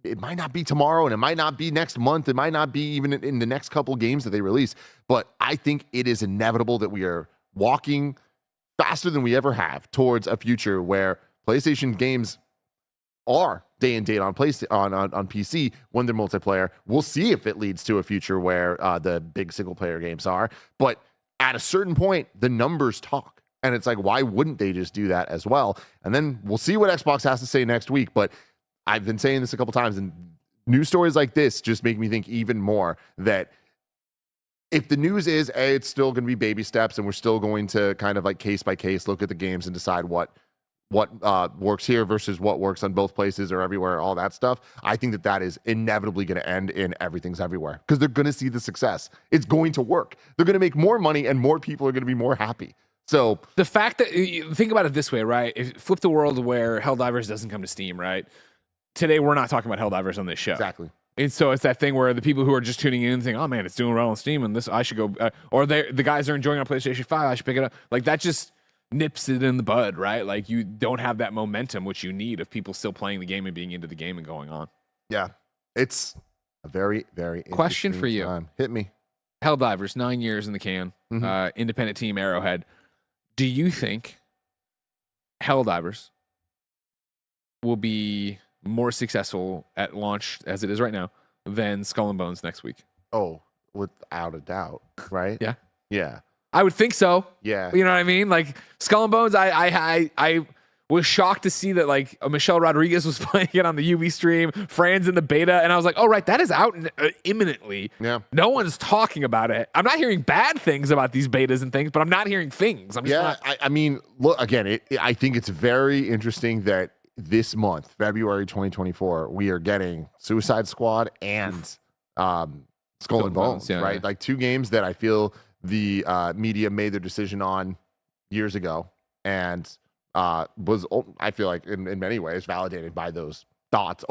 it might not be tomorrow and it might not be next month. It might not be even in the next couple games that they release. But I think it is inevitable that we are walking faster than we ever have towards a future where PlayStation games are day and date on PC when they're multiplayer. We'll see if it leads to a future where the big single player games are. But at a certain point, the numbers talk. And it's like, why wouldn't they just do that as well? And then we'll see what Xbox has to say next week. But I've been saying this a couple times, and news stories like this just make me think even more that if the news is, it's still going to be baby steps and we're still going to kind of like case by case look at the games and decide what works here versus what works on both places or everywhere, all that stuff. I think that is inevitably going to end in everything's everywhere because they're going to see the success. It's going to work. They're going to make more money and more people are going to be more happy. So the fact that think about it this way, right? If flip the world where Helldivers doesn't come to Steam, right? Today, we're not talking about Helldivers on this show. Exactly. And so it's that thing where the people who are just tuning in and think, oh man, it's doing well on Steam and this, I should go, or the guys are enjoying on PlayStation 5, I should pick it up. Like that just nips it in the bud, right? Like you don't have that momentum, which you need of people still playing the game and being into the game and going on. Yeah. It's a very, very question for you. Time. Hit me. Helldivers, 9 years in the can, independent team Arrowhead. Do you think Helldivers will be more successful at launch as it is right now than Skull and Bones next week? Oh, without a doubt, right? Yeah. I would think so. Yeah. You know what I mean? Like Skull and Bones, I was shocked to see that like Michelle Rodriguez was playing it on the UB stream, Fran's in the beta, and I was like, oh right, that is out imminently. Yeah. No one's talking about it. I'm not hearing bad things about these betas and things, but I'm not hearing things. I'm just not. I mean, look again. I think it's very interesting that this month, February 2024, we are getting Suicide Squad and Skull and Bones, yeah, right? Yeah. Like 2 games that I feel the media made their decision on years ago, and was, I feel like, in many ways validated by those thoughts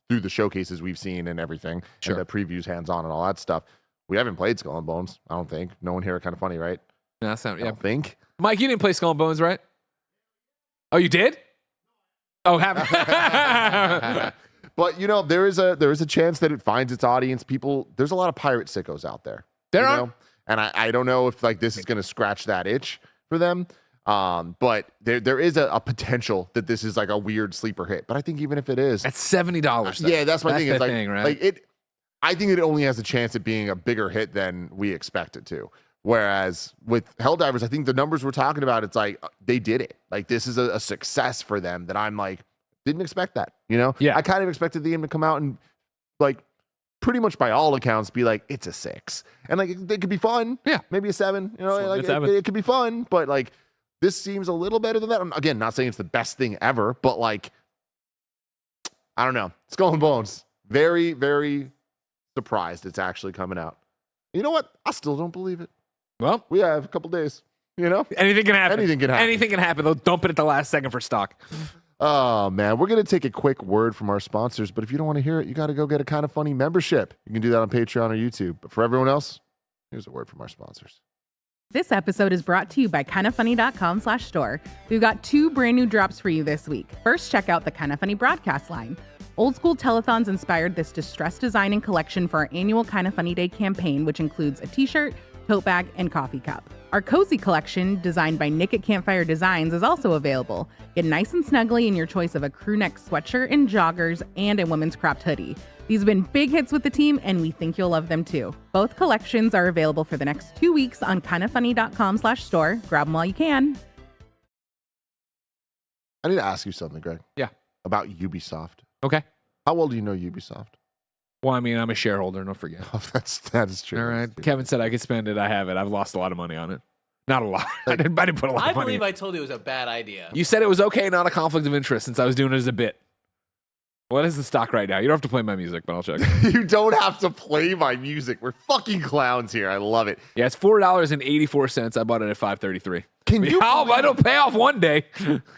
through the showcases we've seen and everything, and the previews, hands-on, and all that stuff. We haven't played Skull and Bones, I don't think. No one here Kind of Funny, right? No, that's not, I don't think. Mike, you didn't play Skull and Bones, right? Oh, you did? Oh, haven't. But you know, there is a chance that it finds its audience. There's a lot of pirate sickos out there. There are, and I don't know if like this is going to scratch that itch for them. But there is a potential that this is like a weird sleeper hit. But I think even if it is, that's $70. Yeah, that's my thing. It's like, right? Like I think it only has a chance at being a bigger hit than we expect it to. Whereas with Helldivers, I think the numbers we're talking about, it's like they did it. Like this is a success for them that I'm like, didn't expect that. You know? Yeah. I kind of expected the game to come out and like pretty much by all accounts be like, it's a 6. And like it could be fun. Yeah. Maybe a 7. You know, like it could be fun, but like this seems a little better than that. I'm, again, not saying it's the best thing ever, but like, I don't know. Skull and Bones. Very, very surprised it's actually coming out. You know what? I still don't believe it. Well, we have a couple days, you know? Anything can happen. Anything can happen. Anything can happen. They'll dump it at the last second for stock. Oh, man. We're going to take a quick word from our sponsors, but if you don't want to hear it, you got to go get a Kind of Funny membership. You can do that on Patreon or YouTube. But for everyone else, here's a word from our sponsors. This episode is brought to you by kindoffunny.com/store. We've got 2 brand new drops for you this week. First, check out the Kind of Funny broadcast line. Old School Telethons inspired this distressed design and collection for our annual Kind of Funny Day campaign, which includes a t-shirt, tote bag, and coffee cup. Our cozy collection, designed by Nick at Campfire Designs, is also available. Get nice and snuggly in your choice of a crew neck sweatshirt and joggers and a women's cropped hoodie. These have been big hits with the team, and we think you'll love them too. Both collections are available for the next 2 weeks on kindoffunny.com/store. Grab them while you can. I need to ask you something, Greg. Yeah. About Ubisoft. Okay. How well do you know Ubisoft? Well, I mean, I'm a shareholder, don't forget. Oh, that is true. All right. Kevin said I could spend it. I have it. I've lost a lot of money on it. Not a lot. I didn't put a lot of money. I believe I told you it was a bad idea. You said it was okay, not a conflict of interest, since I was doing it as a bit. What is the stock right now? You don't have to play my music, but I'll check. You don't have to play my music. We're fucking clowns here. I love it. Yeah, it's $4.84. I bought it at $5.33. Can you? It'll pay off one day.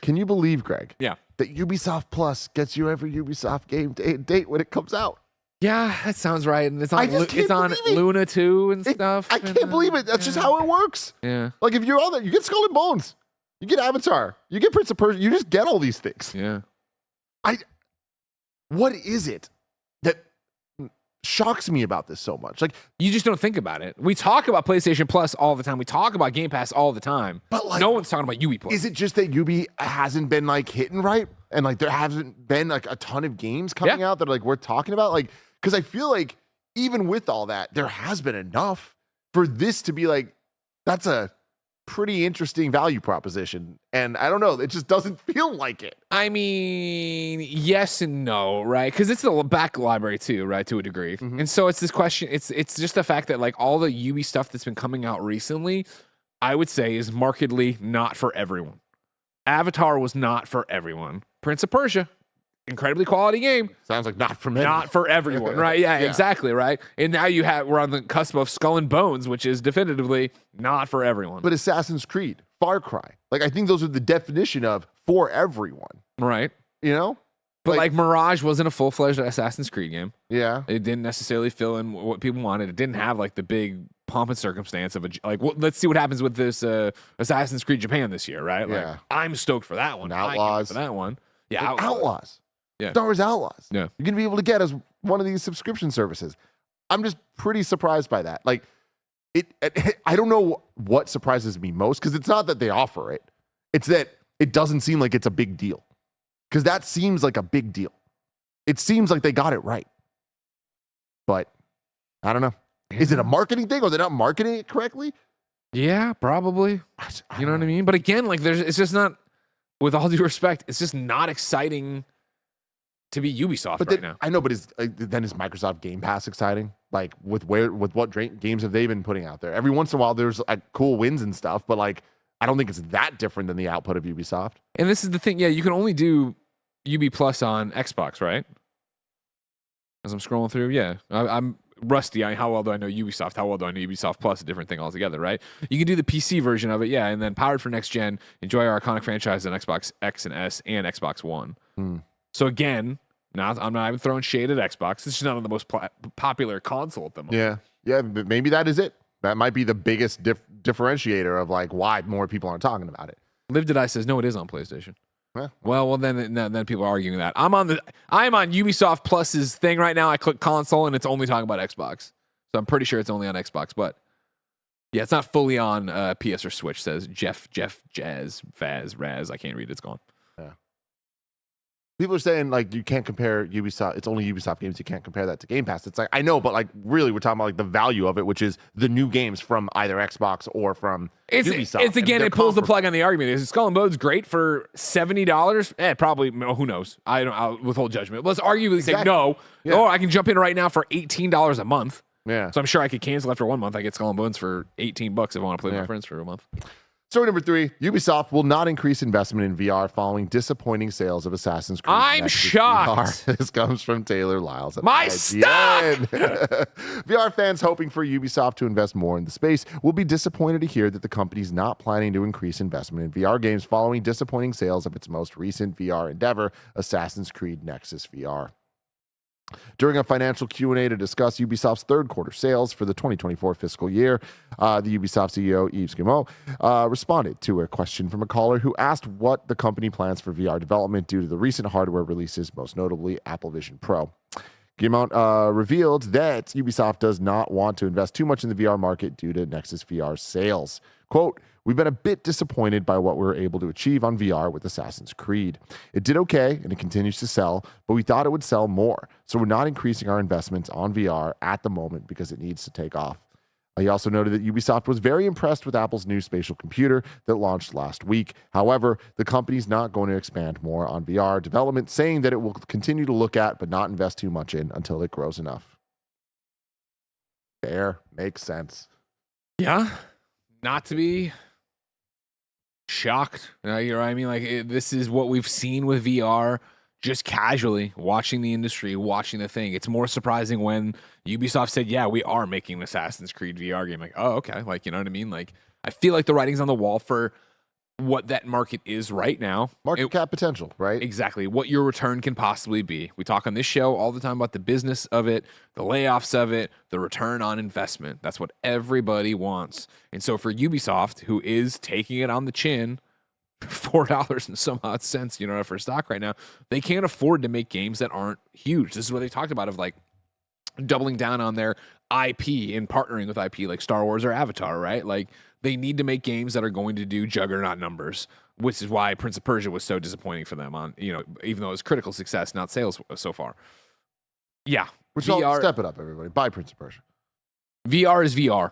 Can you believe, Greg? Yeah. That Ubisoft Plus gets you every Ubisoft game date when it comes out. Yeah, that sounds right. And it's on Luna too and stuff. I can't believe it. That's just how it works. Yeah. Like if you're on that, you get Skull and Bones, you get Avatar, you get Prince of Persia, you just get all these things. Yeah. What is it that shocks me about this so much? Like you just don't think about it. We talk about PlayStation Plus all the time. We talk about Game Pass all the time. But like, no one's talking about Ubi Plus. Is it just that Ubi hasn't been like hitting right? And like there hasn't been like a ton of games coming out that are like worth talking about? Like, because I feel like even with all that, there has been enough for this to be like, that's a pretty interesting value proposition. And I don't know, it just doesn't feel like it. I mean, yes and no, right? Because it's the back library too, right, to a degree. Mm-hmm. And so it's this question, it's just the fact that like all the Ubi stuff that's been coming out recently, I would say is markedly not for everyone. Avatar was not for everyone. Prince of Persia, incredibly quality game. Sounds like not for me. Not for everyone, right? Yeah, exactly, right? And now we're on the cusp of Skull and Bones, which is definitively not for everyone. But Assassin's Creed, Far Cry, like I think those are the definition of for everyone. Right. You know? But like Mirage wasn't a full-fledged Assassin's Creed game. Yeah. It didn't necessarily fill in what people wanted. It didn't have like the big pomp and circumstance of let's see what happens with this Assassin's Creed Japan this year, right? Like, I'm stoked for that one. Outlaws. For that one. Yeah, Outlaws. Yeah. Star Wars Outlaws. Yeah. You're going to be able to get as one of these subscription services. I'm just pretty surprised by that. Like, I don't know what surprises me most, because it's not that they offer it. It's that it doesn't seem like it's a big deal. Because that seems like a big deal. It seems like they got it right. But I don't know. Is it a marketing thing, or they're not marketing it correctly? Yeah, probably. You know what I mean? But again, like it's just not, with all due respect, it's just not exciting to be Ubisoft right now. I know, but then is Microsoft Game Pass exciting? Like with what games have they been putting out there? Every once in a while, there's like cool wins and stuff, but like I don't think it's that different than the output of Ubisoft. And this is the thing, yeah, you can only do Ubi Plus on Xbox, right? As I'm scrolling through, yeah, I'm Rusty, how well do I know Ubisoft? How well do I know Ubisoft Plus? A different thing altogether, right? You can do the PC version of it, yeah, and then powered for next gen, enjoy our iconic franchise on Xbox X and S and Xbox One. So again, I'm not even throwing shade at Xbox. It's just not the most popular console at the moment. Yeah, but maybe that is it. That might be the biggest differentiator of like why more people aren't talking about it. Live to Die says no, it is on PlayStation. Yeah. Well, then people are arguing that. I'm on Ubisoft Plus's thing right now. I click console and it's only talking about Xbox, so I'm pretty sure it's only on Xbox. But yeah, it's not fully on PS or Switch. Says Jeff Jazz Faz Raz. I can't read. It's gone. Yeah. People are saying like you can't compare Ubisoft. It's only Ubisoft games. You can't compare that to Game Pass. It's like I know, but like really, we're talking about like the value of it, which is the new games from either Xbox or from Ubisoft. It's again, it pulls the plug on the argument. Is Skull and Bones great for $70? Probably. Who knows? I'll withhold judgment. Let's arguably say no. Yeah. Or I can jump in right now for $18 a month. Yeah. So I'm sure I could cancel after 1 month. I get Skull and Bones for $18 if I want to play with my friends for a month. Story number 3, Ubisoft will not increase investment in VR following disappointing sales of Assassin's Creed. I'm shocked. VR. This comes from Taylor Lyles. My stock! VR fans hoping for Ubisoft to invest more in the space will be disappointed to hear that the company's not planning to increase investment in VR games following disappointing sales of its most recent VR endeavor, Assassin's Creed Nexus VR. During a financial Q&A to discuss Ubisoft's third quarter sales for the 2024 fiscal year, the Ubisoft CEO, Yves Guillemot, responded to a question from a caller who asked what the company plans for VR development due to the recent hardware releases, most notably Apple Vision Pro. Guillemot revealed that Ubisoft does not want to invest too much in the VR market due to Nexus VR sales. Quote, "We've been a bit disappointed by what we were able to achieve on VR with Assassin's Creed. It did okay, and it continues to sell, but we thought it would sell more. So we're not increasing our investments on VR at the moment because it needs to take off." He also noted that Ubisoft was very impressed with Apple's new spatial computer that launched last week. However, the company's not going to expand more on VR development, saying that it will continue to look at but not invest too much in until it grows enough. Fair. Makes sense. Yeah. Not to be shocked. You know what I mean? Like, this is what we've seen with VR, just casually watching the industry, watching the thing. It's more surprising when Ubisoft said, yeah, we are making an Assassin's Creed VR game. Like, oh, okay. Like, you know what I mean? Like, I feel like the writing's on the wall for what that market is right now. Market cap potential, right? Exactly. What your return can possibly be. We talk on this show all the time about the business of it, the layoffs of it, the return on investment. That's what everybody wants. And so for Ubisoft, who is taking it on the chin, $4 and some odd cents, for stock right now, they can't afford to make games that aren't huge. This is what they talked about of like doubling down on their IP and partnering with IP like Star Wars or Avatar, right? Like they need to make games that are going to do juggernaut numbers, which is why Prince of Persia was so disappointing for them on, even though it was critical success, not sales so far. Yeah. VR, step it up, everybody. Buy Prince of Persia. VR is VR.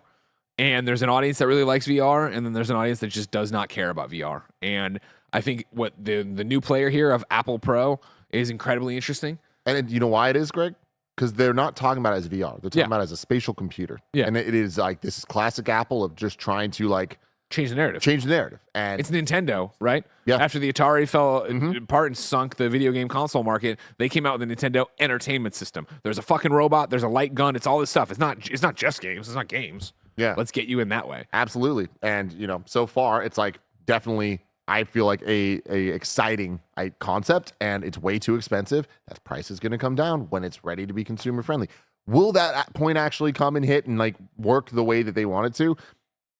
And there's an audience that really likes VR, and then there's an audience that just does not care about VR. And I think what the new player here of Apple Pro is incredibly interesting. And you know why it is, Greg? Because they're not talking about it as VR. They're talking about it as a spatial computer. Yeah. And it is like, this is classic Apple of just trying to like change the narrative. And it's Nintendo, right? Yeah. After the Atari fell apart and sunk the video game console market, they came out with the Nintendo Entertainment System. There's a fucking robot. There's a light gun. It's all this stuff. It's not just games. It's not games. Yeah. Let's get you in that way. Absolutely. And, so far it's like definitely, I feel like a exciting concept, and it's way too expensive. That price is going to come down when it's ready to be consumer friendly. Will that point actually come and hit and like work the way that they want it to?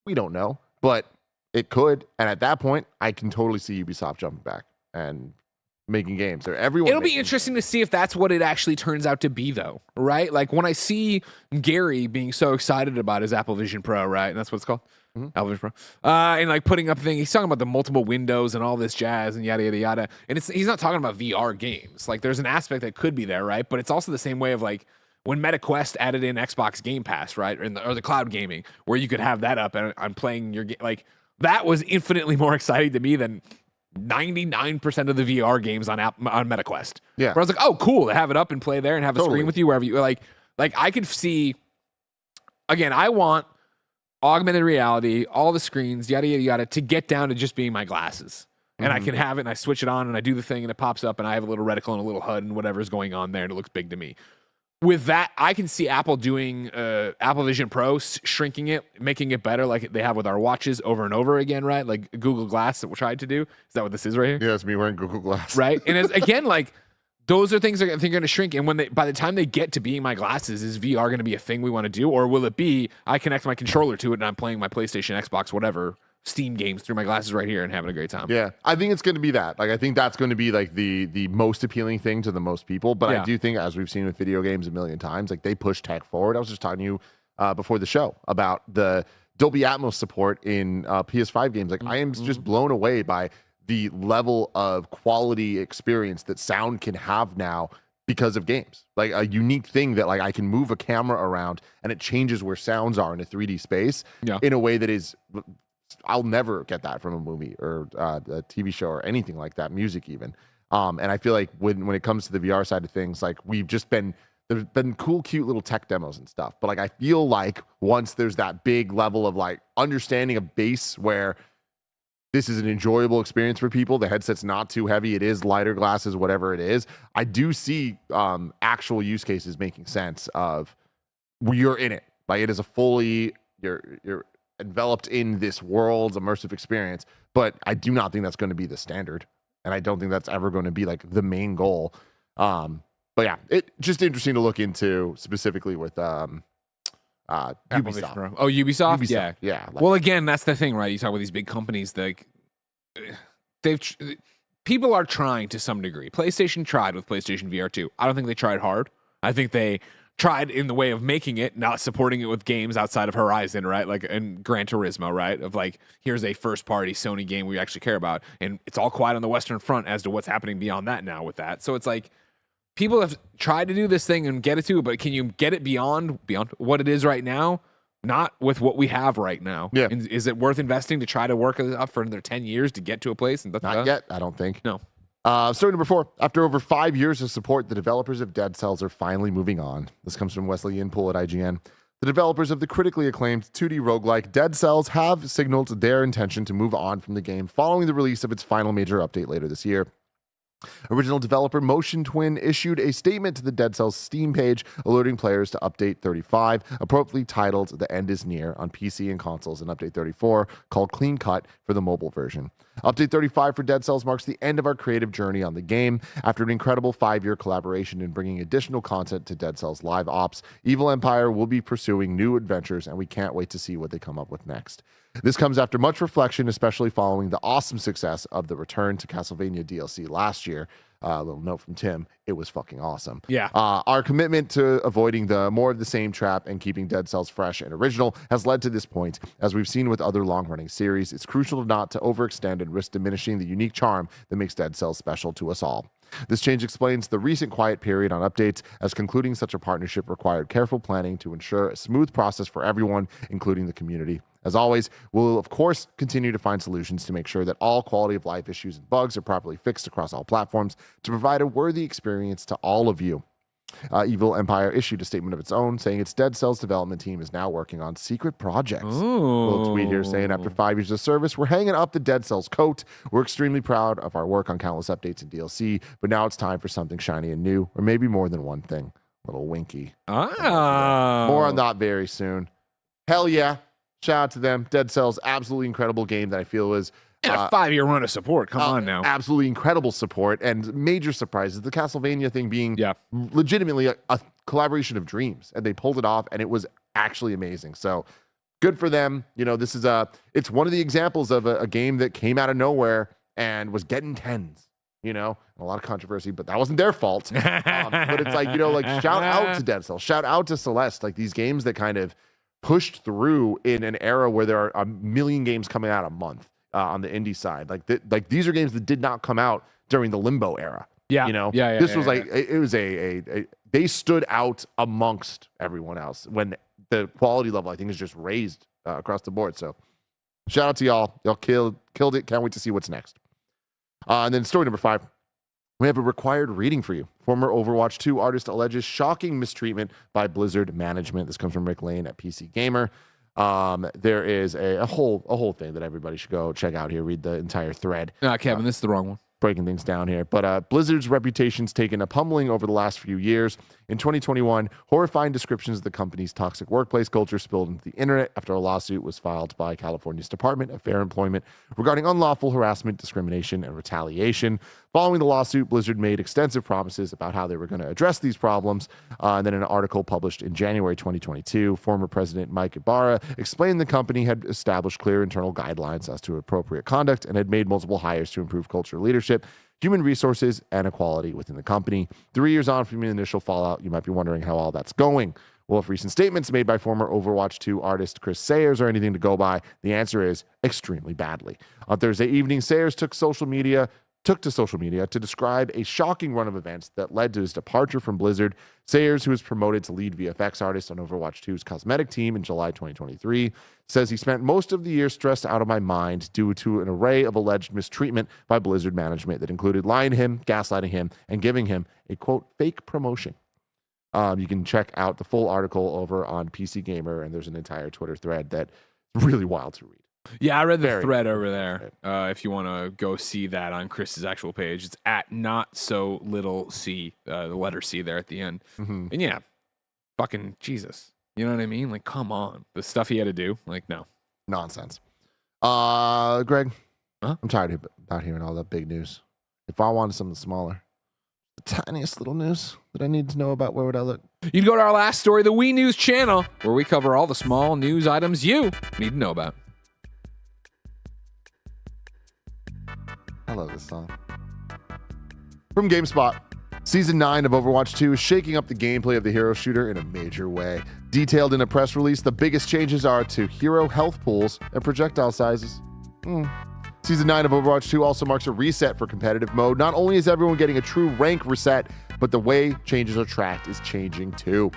We don't know, but it could. And at that point, I can totally see Ubisoft jumping back and making games. It'll be interesting to see if that's what it actually turns out to be, though, right? Like when I see Gary being so excited about his Apple Vision Pro, right? And that's what it's called, Apple Vision Pro, and like putting up a thing. He's talking about the multiple windows and all this jazz and yada yada yada. And he's not talking about VR games. Like there's an aspect that could be there, right? But it's also the same way of like when MetaQuest added in Xbox Game Pass, right, or the cloud gaming, where you could have that up and I'm playing your game. Like that was infinitely more exciting to me than 99% of the VR games on MetaQuest. Yeah. Where I was like, oh, cool, to have it up and play there and have a screen with you wherever you like I could see, again, I want augmented reality, all the screens, yada, yada, yada, to get down to just being my glasses. And I can have it and I switch it on and I do the thing and it pops up and I have a little reticle and a little HUD and whatever's going on there and it looks big to me. with that, I can see Apple doing Apple Vision Pro, shrinking it, making it better like they have with our watches over and over again, right? Like Google Glass that we tried to do. Is that what this is right here? Yeah, it's me wearing Google Glass. Right? And it's, again, like, those are things that I think are going to shrink. And when by the time they get to being my glasses, is VR going to be a thing we want to do? Or will it be, I connect my controller to it and I'm playing my PlayStation, Xbox, whatever, Steam games through my glasses right here and having a great time? Yeah, I think it's going to be that. Like, I think that's going to be like the most appealing thing to the most people. But I do think, as we've seen with video games a million times, like they push tech forward. I was just talking to you before the show about the Dolby Atmos support in PS5 games. Like, I am just blown away by the level of quality experience that sound can have now because of games. Like a unique thing that like I can move a camera around and it changes where sounds are in a 3D space in a way that is, I'll never get that from a movie or a TV show or anything like that, music even. And I feel like when it comes to the VR side of things, like there's been cool, cute little tech demos and stuff. But like I feel like once there's that big level of like understanding a base where this is an enjoyable experience for people, the headset's not too heavy, it is lighter glasses, whatever it is, I do see actual use cases making sense of you're in it. Like it is a fully, you're enveloped in this world's immersive experience, but I do not think that's going to be the standard. And I don't think that's ever going to be like the main goal. But yeah, it just interesting to look into specifically with Ubisoft. Oh, Ubisoft? Yeah. Like, well, again, that's the thing, right? You talk about these big companies, like people are trying to some degree. PlayStation tried with PlayStation VR 2. I don't think they tried hard. I think they tried in the way of making it, not supporting it with games outside of Horizon, right? Like and Gran Turismo, right? Of like, here's a first-party Sony game we actually care about, and it's all quiet on the Western Front as to what's happening beyond that now with that. So it's like people have tried to do this thing and get it to, but can you get it beyond what it is right now? Not with what we have right now. Yeah. Is it worth investing to try to work it up for another 10 years to get to a place? And not yet, I don't think. No. Story number 4. After over 5 years of support, the developers of Dead Cells are finally moving on. This comes from Wesley Yin-Poole at IGN. The developers of the critically acclaimed 2D roguelike Dead Cells have signaled their intention to move on from the game following the release of its final major update later this year. Original developer Motion Twin issued a statement to the Dead Cells Steam page alerting players to Update 35, appropriately titled The End is Near on PC and consoles, and Update 34 called Clean Cut for the mobile version. Update 35 for Dead Cells marks the end of our creative journey on the game. After an incredible 5-year collaboration in bringing additional content to Dead Cells Live Ops, Evil Empire will be pursuing new adventures, and we can't wait to see what they come up with next. This comes after much reflection, especially following the awesome success of the Return to Castlevania DLC last year. A little note from Tim, it was fucking awesome. Yeah. Our commitment to avoiding the more of the same trap and keeping Dead Cells fresh and original has led to this point. As we've seen with other long-running series, it's crucial not to overextend and risk diminishing the unique charm that makes Dead Cells special to us all. This change explains the recent quiet period on updates, as concluding such a partnership required careful planning to ensure a smooth process for everyone, including the community. As always, we'll of course continue to find solutions to make sure that all quality of life issues and bugs are properly fixed across all platforms to provide a worthy experience to all of you. Evil Empire issued a statement of its own, saying its Dead Cells development team is now working on secret projects. Ooh. A little tweet here saying, after 5 years of service, we're hanging up the Dead Cells coat. We're extremely proud of our work on countless updates and DLC, but now it's time for something shiny and new, or maybe more than one thing. Little winky. Oh. More on that very soon. Hell yeah. Shout out to them. Dead Cells, absolutely incredible game that I feel was and a 5-year run of support. Come on now. Absolutely incredible support and major surprises. The Castlevania thing being legitimately a collaboration of dreams, and they pulled it off, and it was actually amazing. So good for them. You know, this is it's one of the examples of a game that came out of nowhere and was getting 10s. You know, a lot of controversy, but that wasn't their fault. But it's like, you know, like shout out to Dead Cells, shout out to Celeste, like these games that kind of pushed through in an era where there are a million games coming out a month on the indie side. Like these are games that did not come out during the Limbo era. Yeah, you know, this was like it was they stood out amongst everyone else when the quality level I think is just raised across the board. So shout out to y'all. Y'all killed it. Can't wait to see what's next. And then story number 5. We have a required reading for you. Former Overwatch 2 artist alleges shocking mistreatment by Blizzard management. This comes from Rick Lane at PC Gamer. There is a whole thing that everybody should go check out here. Read the entire thread. No, Kevin, this is the wrong one. Breaking things down here. But Blizzard's reputation's taken a pummeling over the last few years. In 2021, horrifying descriptions of the company's toxic workplace culture spilled into the internet after a lawsuit was filed by California's Department of Fair Employment regarding unlawful harassment, discrimination, and retaliation. Following the lawsuit, Blizzard made extensive promises about how they were going to address these problems. And then in an article published in January 2022, former President Mike Ibarra explained the company had established clear internal guidelines as to appropriate conduct and had made multiple hires to improve culture leadership, human resources, and equality within the company. 3 years on from the initial fallout, you might be wondering how all that's going. Well, if recent statements made by former Overwatch 2 artist Chris Sayers are anything to go by, the answer is extremely badly. On Thursday evening, Sayers took to social media to describe a shocking run of events that led to his departure from Blizzard. Sayers, who was promoted to lead VFX artist on Overwatch 2's cosmetic team in July 2023, says he spent most of the year stressed out of my mind due to an array of alleged mistreatment by Blizzard management that included lying to him, gaslighting him, and giving him a, quote, fake promotion. You can check out the full article over on PC Gamer, and there's an entire Twitter thread that's really wild to read. Yeah, I read the thread over there. If you want to go see that on Chris's actual page, it's at not so little c, the letter C there at the end. And yeah, fucking Jesus. You know what I mean? Like, come on. The stuff he had to do, like, no. Nonsense. Greg, huh? I'm tired about hearing all that big news. If I wanted something smaller, the tiniest little news that I need to know about, where would I look? You can go to our last story, the We News channel, where we cover all the small news items you need to know about. I love this song. From GameSpot, Season 9 of Overwatch 2 is shaking up the gameplay of the hero shooter in a major way. Detailed in a press release, the biggest changes are to hero health pools and projectile sizes. Season 9 of Overwatch 2 also marks a reset for competitive mode. Not only is everyone getting a true rank reset, but the way changes are tracked is changing too.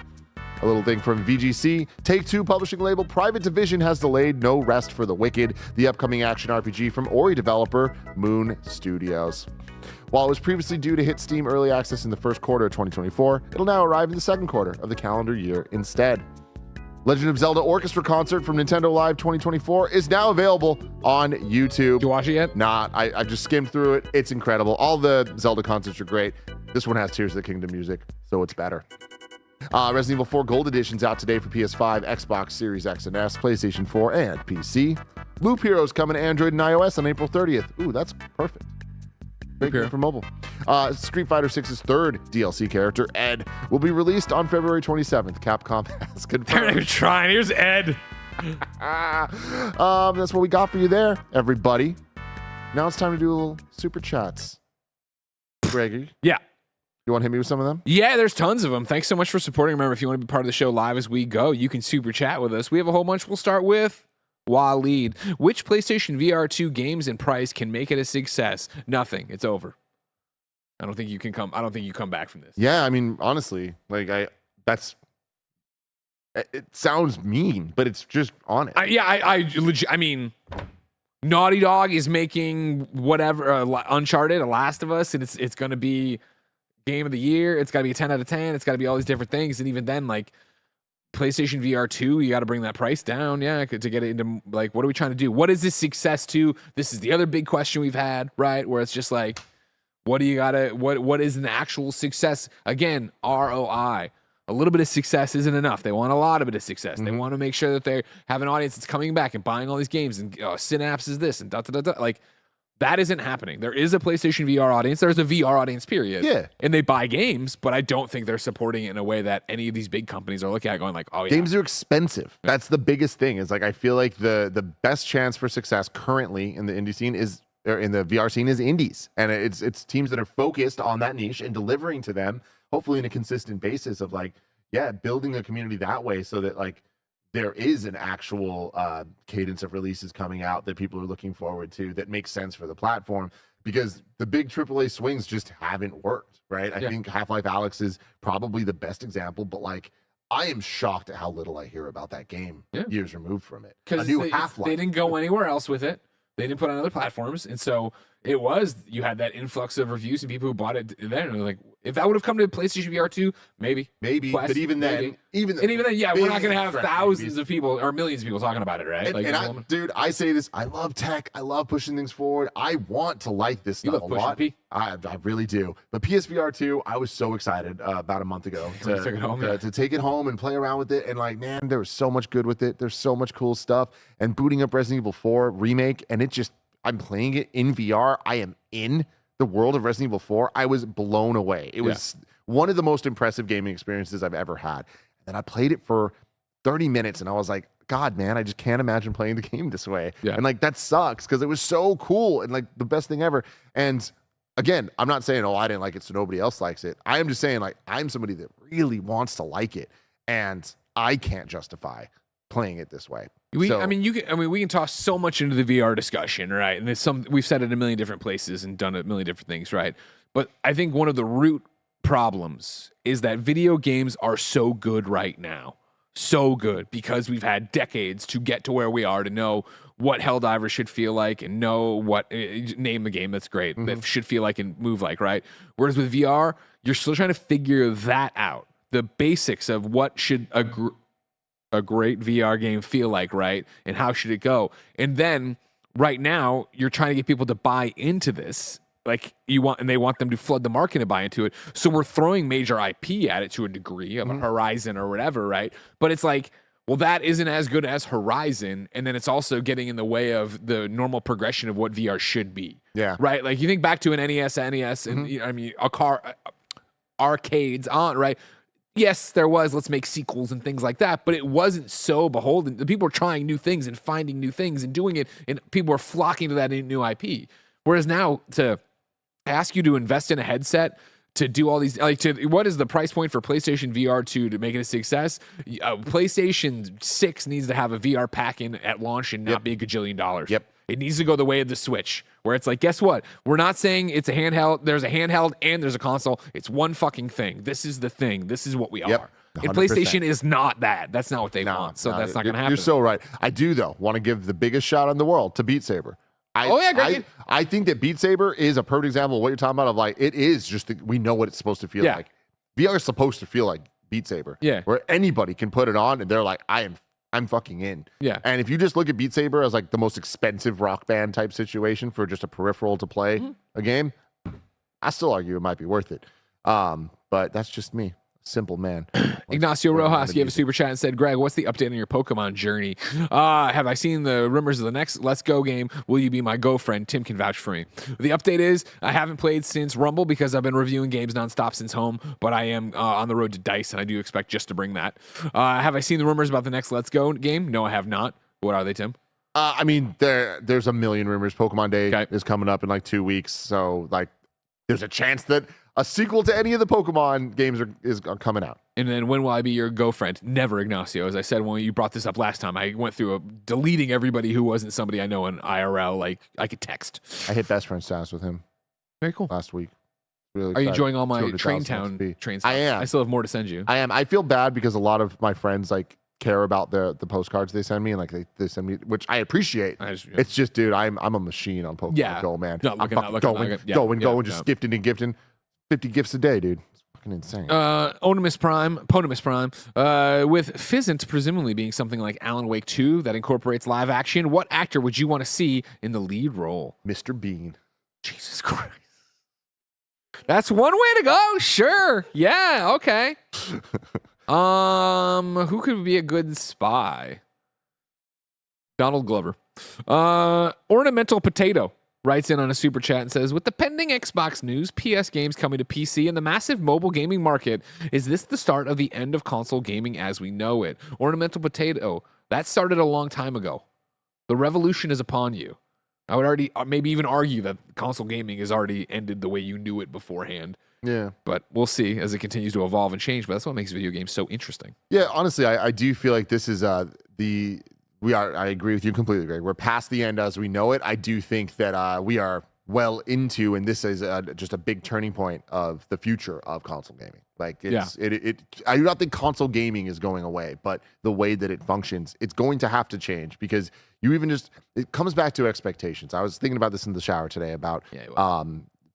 A little thing from VGC, Take-Two publishing label Private Division has delayed No Rest for the Wicked, the upcoming action RPG from Ori developer Moon Studios. While it was previously due to hit Steam Early Access in the first quarter of 2024, it'll now arrive in the second quarter of the calendar year instead. Legend of Zelda Orchestra Concert from Nintendo Live 2024 is now available on YouTube. Did you watch it yet? Nah, I just skimmed through it. It's incredible. All the Zelda concerts are great. This one has Tears of the Kingdom music, so it's better. Resident Evil 4 Gold Edition's out today for PS5, Xbox Series X and S, PlayStation 4, and PC. Loop Heroes coming to Android and iOS on April 30th. Ooh, that's perfect. Great game for mobile. Street Fighter 6's third DLC character, Ed, will be released on February 27th. Capcom has confirmed. They're not even trying. Here's Ed. That's what we got for you there, everybody. Now it's time to do a little super chats. Greggy? Yeah. You want to hit me with some of them? Yeah, there's tons of them. Thanks so much for supporting. Remember, if you want to be part of the show live as we go, you can super chat with us. We have a whole bunch. We'll start with Waleed. Which PlayStation VR 2 games and price can make it a success? Nothing. It's over. I don't think you can come. I don't think you come back from this. Yeah, I mean, honestly, like it sounds mean, but it's just honest. I mean, Naughty Dog is making whatever Uncharted, a Last of Us, and it's going to be game of the year. It's got to be a 10 out of 10. It's got to be all these different things. And even then, like PlayStation VR 2, you got to bring that price down. Yeah. To get it into like, what are we trying to do? What is this success to? This is the other big question we've had, right? Where it's just like, what is an actual success? Again, ROI. A little bit of success isn't enough. They want a lot of it of success. They want to make sure that they have an audience that's coming back and buying all these games and Synapse is this and like, that isn't happening. There is a PlayStation VR audience. There's a VR audience, period. Yeah. And they buy games, but I don't think they're supporting it in a way that any of these big companies are looking at going like, oh, yeah. Games are expensive. That's the biggest thing. Is like, I feel like the best chance for success currently in the indie scene is, or in the VR scene, is indies. And it's teams that are focused on that niche and delivering to them, hopefully in a consistent basis of like, yeah, building a community that way so that like, there is an actual cadence of releases coming out that people are looking forward to that makes sense for the platform, because the big AAA swings just haven't worked, right? I think Half-Life Alyx is probably the best example, but like, I am shocked at how little I hear about that game years removed from it. Because they didn't go anywhere else with it. They didn't put it on other platforms. And so you had that influx of reviews and people who bought it there. And they're like, If that would have come to PlayStation VR 2, maybe. Quest, but even then, even then, yeah, we're not going to have thousands of people or millions of people talking about it, right? Dude, I say this. I love tech. I love pushing things forward. I want to like this stuff a lot. I really do. But PSVR 2, I was so excited about a month ago to take it home and play around with it. And like, man, there was so much good with it. There's so much cool stuff. And booting up Resident Evil 4 Remake, and I'm playing it in VR. I am in the world of Resident Evil 4. I was blown away. It was one of the most impressive gaming experiences I've ever had. And I played it for 30 minutes and I was like, God, man, I just can't imagine playing the game this way. Yeah. And like, that sucks because it was so cool and like the best thing ever. And again, I'm not saying, I didn't like it so nobody else likes it. I am just saying, like, I'm somebody that really wants to like it, and I can't justify playing it this way. We can toss so much into the VR discussion, right? And we've said it a million different places and done a million different things, right? But I think one of the root problems is that video games are so good right now. So good because we've had decades to get to where we are, to know what Helldivers should feel like and know what name the game that's great that should feel like and move like, right? Whereas with VR, you're still trying to figure that out, the basics of what should a great VR game feel like, right? And how should it go? And then right now, you're trying to get people to buy into this. Like they want them to flood the market and buy into it. So we're throwing major IP at it to a degree of a Horizon or whatever, right? But it's like, well, that isn't as good as Horizon, and then it's also getting in the way of the normal progression of what VR should be. Yeah. Right? Like you think back to an NES, and arcades on, right? Yes, there was, let's make sequels and things like that, but it wasn't so beholden. The people were trying new things and finding new things and doing it, and people were flocking to that new IP. Whereas now, to ask you to invest in a headset, to do all these, what is the price point for PlayStation VR 2 to make it a success? PlayStation 6 needs to have a VR pack in at launch and not be $1 gajillion. Yep. It needs to go the way of the Switch, where it's like, guess what? We're not saying it's a handheld. There's a handheld and there's a console. It's one fucking thing. This is the thing. This is what we are. 100%. And PlayStation is not that. That's not what they want. So that's not going to happen. You're so right. I do, though, want to give the biggest shout in the world to Beat Saber. I think that Beat Saber is a perfect example of what you're talking about, of like, it is just, we know what it's supposed to feel like. VR is supposed to feel like Beat Saber. Yeah. Where anybody can put it on and they're like, I'm fucking in. Yeah. And if you just look at Beat Saber as like the most expensive rock band type situation for just a peripheral to play a game, I still argue it might be worth it. But that's just me. Simple man. Ignacio Rojas gave a super chat and said, Greg, what's the update on your Pokemon journey? Have I seen the rumors of the next Let's Go game? Will you be my Go friend? Tim can vouch for me. The update is I haven't played since Rumble because I've been reviewing games nonstop since home, but I am on the road to DICE, and I do expect just to bring that. Have I seen the rumors about the next Let's Go game? No, I have not. What are they, Tim? I mean, there's a million rumors. Pokemon Day is coming up in like 2 weeks, so like there's a chance that a sequel to any of the Pokemon games is coming out. And then when will I be your Go friend? Never, Ignacio. As I said when you brought this up last time, I went through deleting everybody who wasn't somebody I know in IRL, like I could text. I hit best friend status with him. Very cool. Last week. Really Are you enjoying all my Train Town train stuff? I am. I still have more to send you. I am. I feel bad because a lot of my friends like care about the postcards they send me, and like they send me, which I appreciate. It's just, dude, I'm a machine on Pokemon Go, man. I'm going, just gifting and gifting. 50 gifts a day, dude. It's fucking insane. Ponemus Prime, with Fizzant presumably being something like Alan Wake 2 that incorporates live action, what actor would you want to see in the lead role? Mr. Bean. Jesus Christ. That's one way to go. Sure. Yeah. Okay. Who could be a good spy? Donald Glover. Ornamental Potato writes in on a super chat and says, with the pending Xbox news, PS games coming to PC, and the massive mobile gaming market, is this the start of the end of console gaming as we know it? Ornamental Potato, that started a long time ago. The revolution is upon you. I would already maybe even argue that console gaming has already ended the way you knew it beforehand. Yeah. But we'll see as it continues to evolve and change. But that's what makes video games so interesting. Yeah, honestly, I do feel like this is I agree with you completely, Greg. We're past the end as we know it. I do think that we are well into, and this is just a big turning point of the future of console gaming. Like, I do not think console gaming is going away, but the way that it functions, it's going to have to change, because it comes back to expectations. I was thinking about this in the shower today about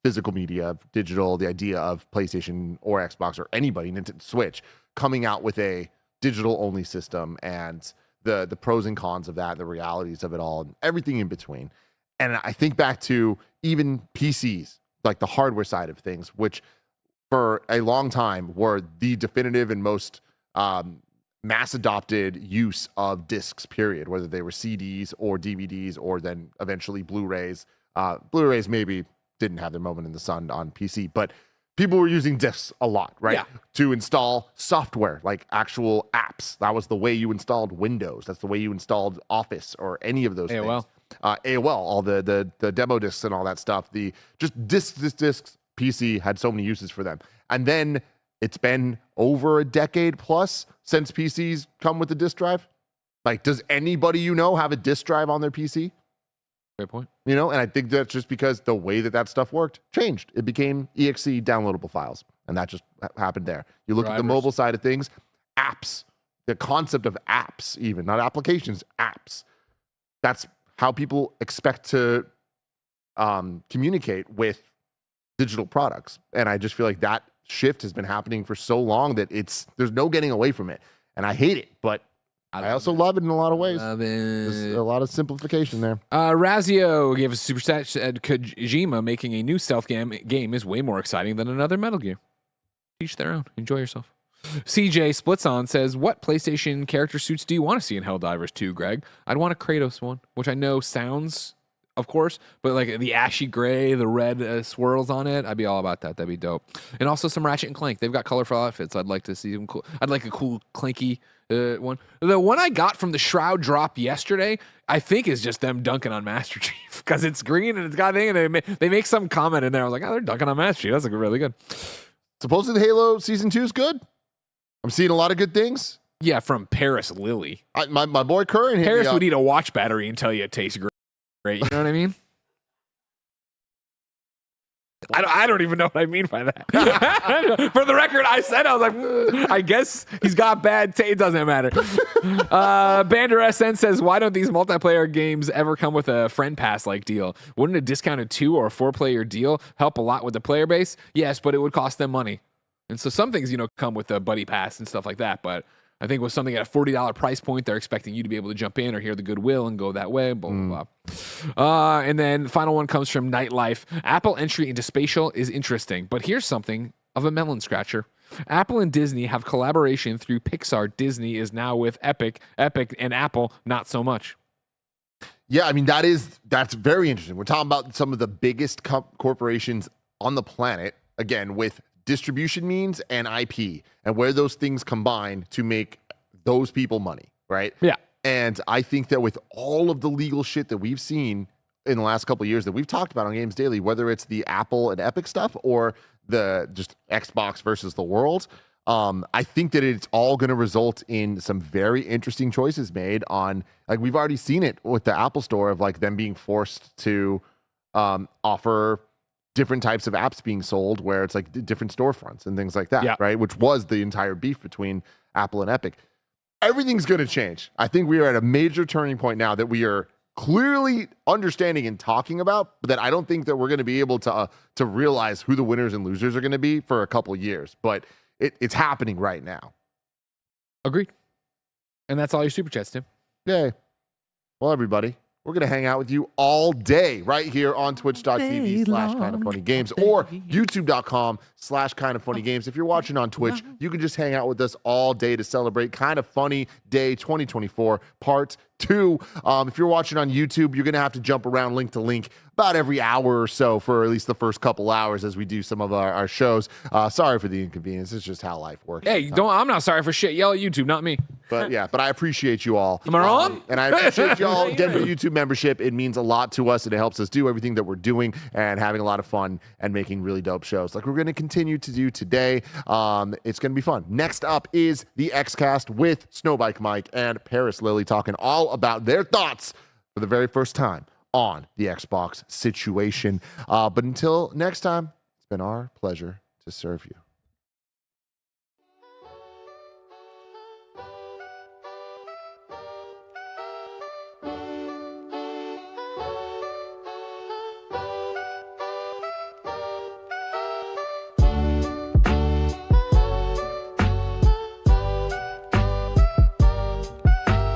physical media, digital, the idea of PlayStation or Xbox or anybody, Nintendo Switch, coming out with a digital-only system and the pros and cons of that, the realities of it all, and everything in between. And I think back to even PCs, like the hardware side of things, which for a long time were the definitive and most mass adopted use of discs, period, whether they were CDs or DVDs or then eventually Blu-rays. Blu-rays maybe didn't have their moment in the sun on PC, but people were using discs a lot, right? Yeah. To install software, like actual apps. That was the way you installed Windows. That's the way you installed Office or any of those AOL. things. AOL, all the demo discs and all that stuff. The just discs. PC had so many uses for them. And then it's been over a decade plus since PCs come with a disk drive. Like, does anybody you know have a disk drive on their PC? Great point. And I think that's just because the way that stuff worked changed. It became exe downloadable files, and that just happened there. You look at the mobile side of things, apps, the concept of apps, even not applications, apps. That's how people expect to communicate with digital products. And I just feel like that shift has been happening for so long that there's no getting away from it. And I hate it, but I also love it in a lot of ways. There's a lot of simplification there. Razio gave us a super chat, said Kojima making a new stealth game is way more exciting than another Metal Gear. Each their own. Enjoy yourself. CJ Splits On says, what PlayStation character suits do you want to see in Helldivers 2, Greg? I'd want a Kratos one, which I know sounds, of course, but like the ashy gray, the red swirls on it, I'd be all about that. That'd be dope. And also some Ratchet and Clank. They've got colorful outfits. I'd like to see them cool. I'd like a cool Clanky one. The one I got from the Shroud drop yesterday, I think is just them dunking on Master Chief because it's green and it's got thing, and they make some comment in there. I was like, oh, they're dunking on Master Chief. That's really good. Supposedly Halo Season 2 is good. I'm seeing a lot of good things. Yeah, from Paris Lily. My boy Curran hit Paris me up. would eat a watch battery and tell you it tastes great. You know what I mean? I don't even know what I mean by that. For the record, I said, I was like, I guess he's got bad taste. It doesn't matter. Bander SN says, why don't these multiplayer games ever come with a friend pass like deal? Wouldn't a discounted 2 or 4-player deal help a lot with the player base? Yes, but it would cost them money. And so some things, come with a buddy pass and stuff like that. But I think with something at a $40 price point, they're expecting you to be able to jump in or hear the goodwill and go that way, blah, blah, blah. And then final one comes from Nightlife. Apple entry into spatial is interesting, but here's something of a melon scratcher. Apple and Disney have collaboration through Pixar. Disney is now with Epic, and Apple, not so much. Yeah, I mean, that's very interesting. We're talking about some of the biggest corporations on the planet, again, with distribution means and IP and where those things combine to make those people money, right? Yeah. And I think that with all of the legal shit that we've seen in the last couple of years that we've talked about on Games Daily, whether it's the Apple and Epic stuff or the just Xbox versus the world, I think that it's all going to result in some very interesting choices made on, like, we've already seen it with the Apple Store of like them being forced to offer different types of apps being sold where it's like different storefronts and things like that, right? Which was the entire beef between Apple and Epic. Everything's going to change. I think we are at a major turning point now that we are clearly understanding and talking about, but that I don't think that we're going to be able to realize who the winners and losers are going to be for a couple years. But it's happening right now. Agreed. And that's all your super chats, Tim. Yay. Well, everybody, we're going to hang out with you all day right here on twitch.tv/kindoffunnygames or youtube.com/kindoffunnygames. If you're watching on Twitch, you can just hang out with us all day to celebrate Kind of Funny Day 2024 Part 2. If you're watching on YouTube, you're going to have to jump around link to link about every hour or so for at least the first couple hours as we do some of our shows. Sorry for the inconvenience. It's just how life works. Hey, I'm not sorry for shit. Yell at YouTube, not me. But yeah, but I appreciate you all. Am I wrong? And I appreciate you all getting the YouTube membership. It means a lot to us and it helps us do everything that we're doing and having a lot of fun and making really dope shows like we're going to continue to do today. It's going to be fun. Next up is the Xcast with Snowbike Mike and Paris Lily talking all about their thoughts for the very first time on the Xbox situation. But until next time, it's been our pleasure to serve you.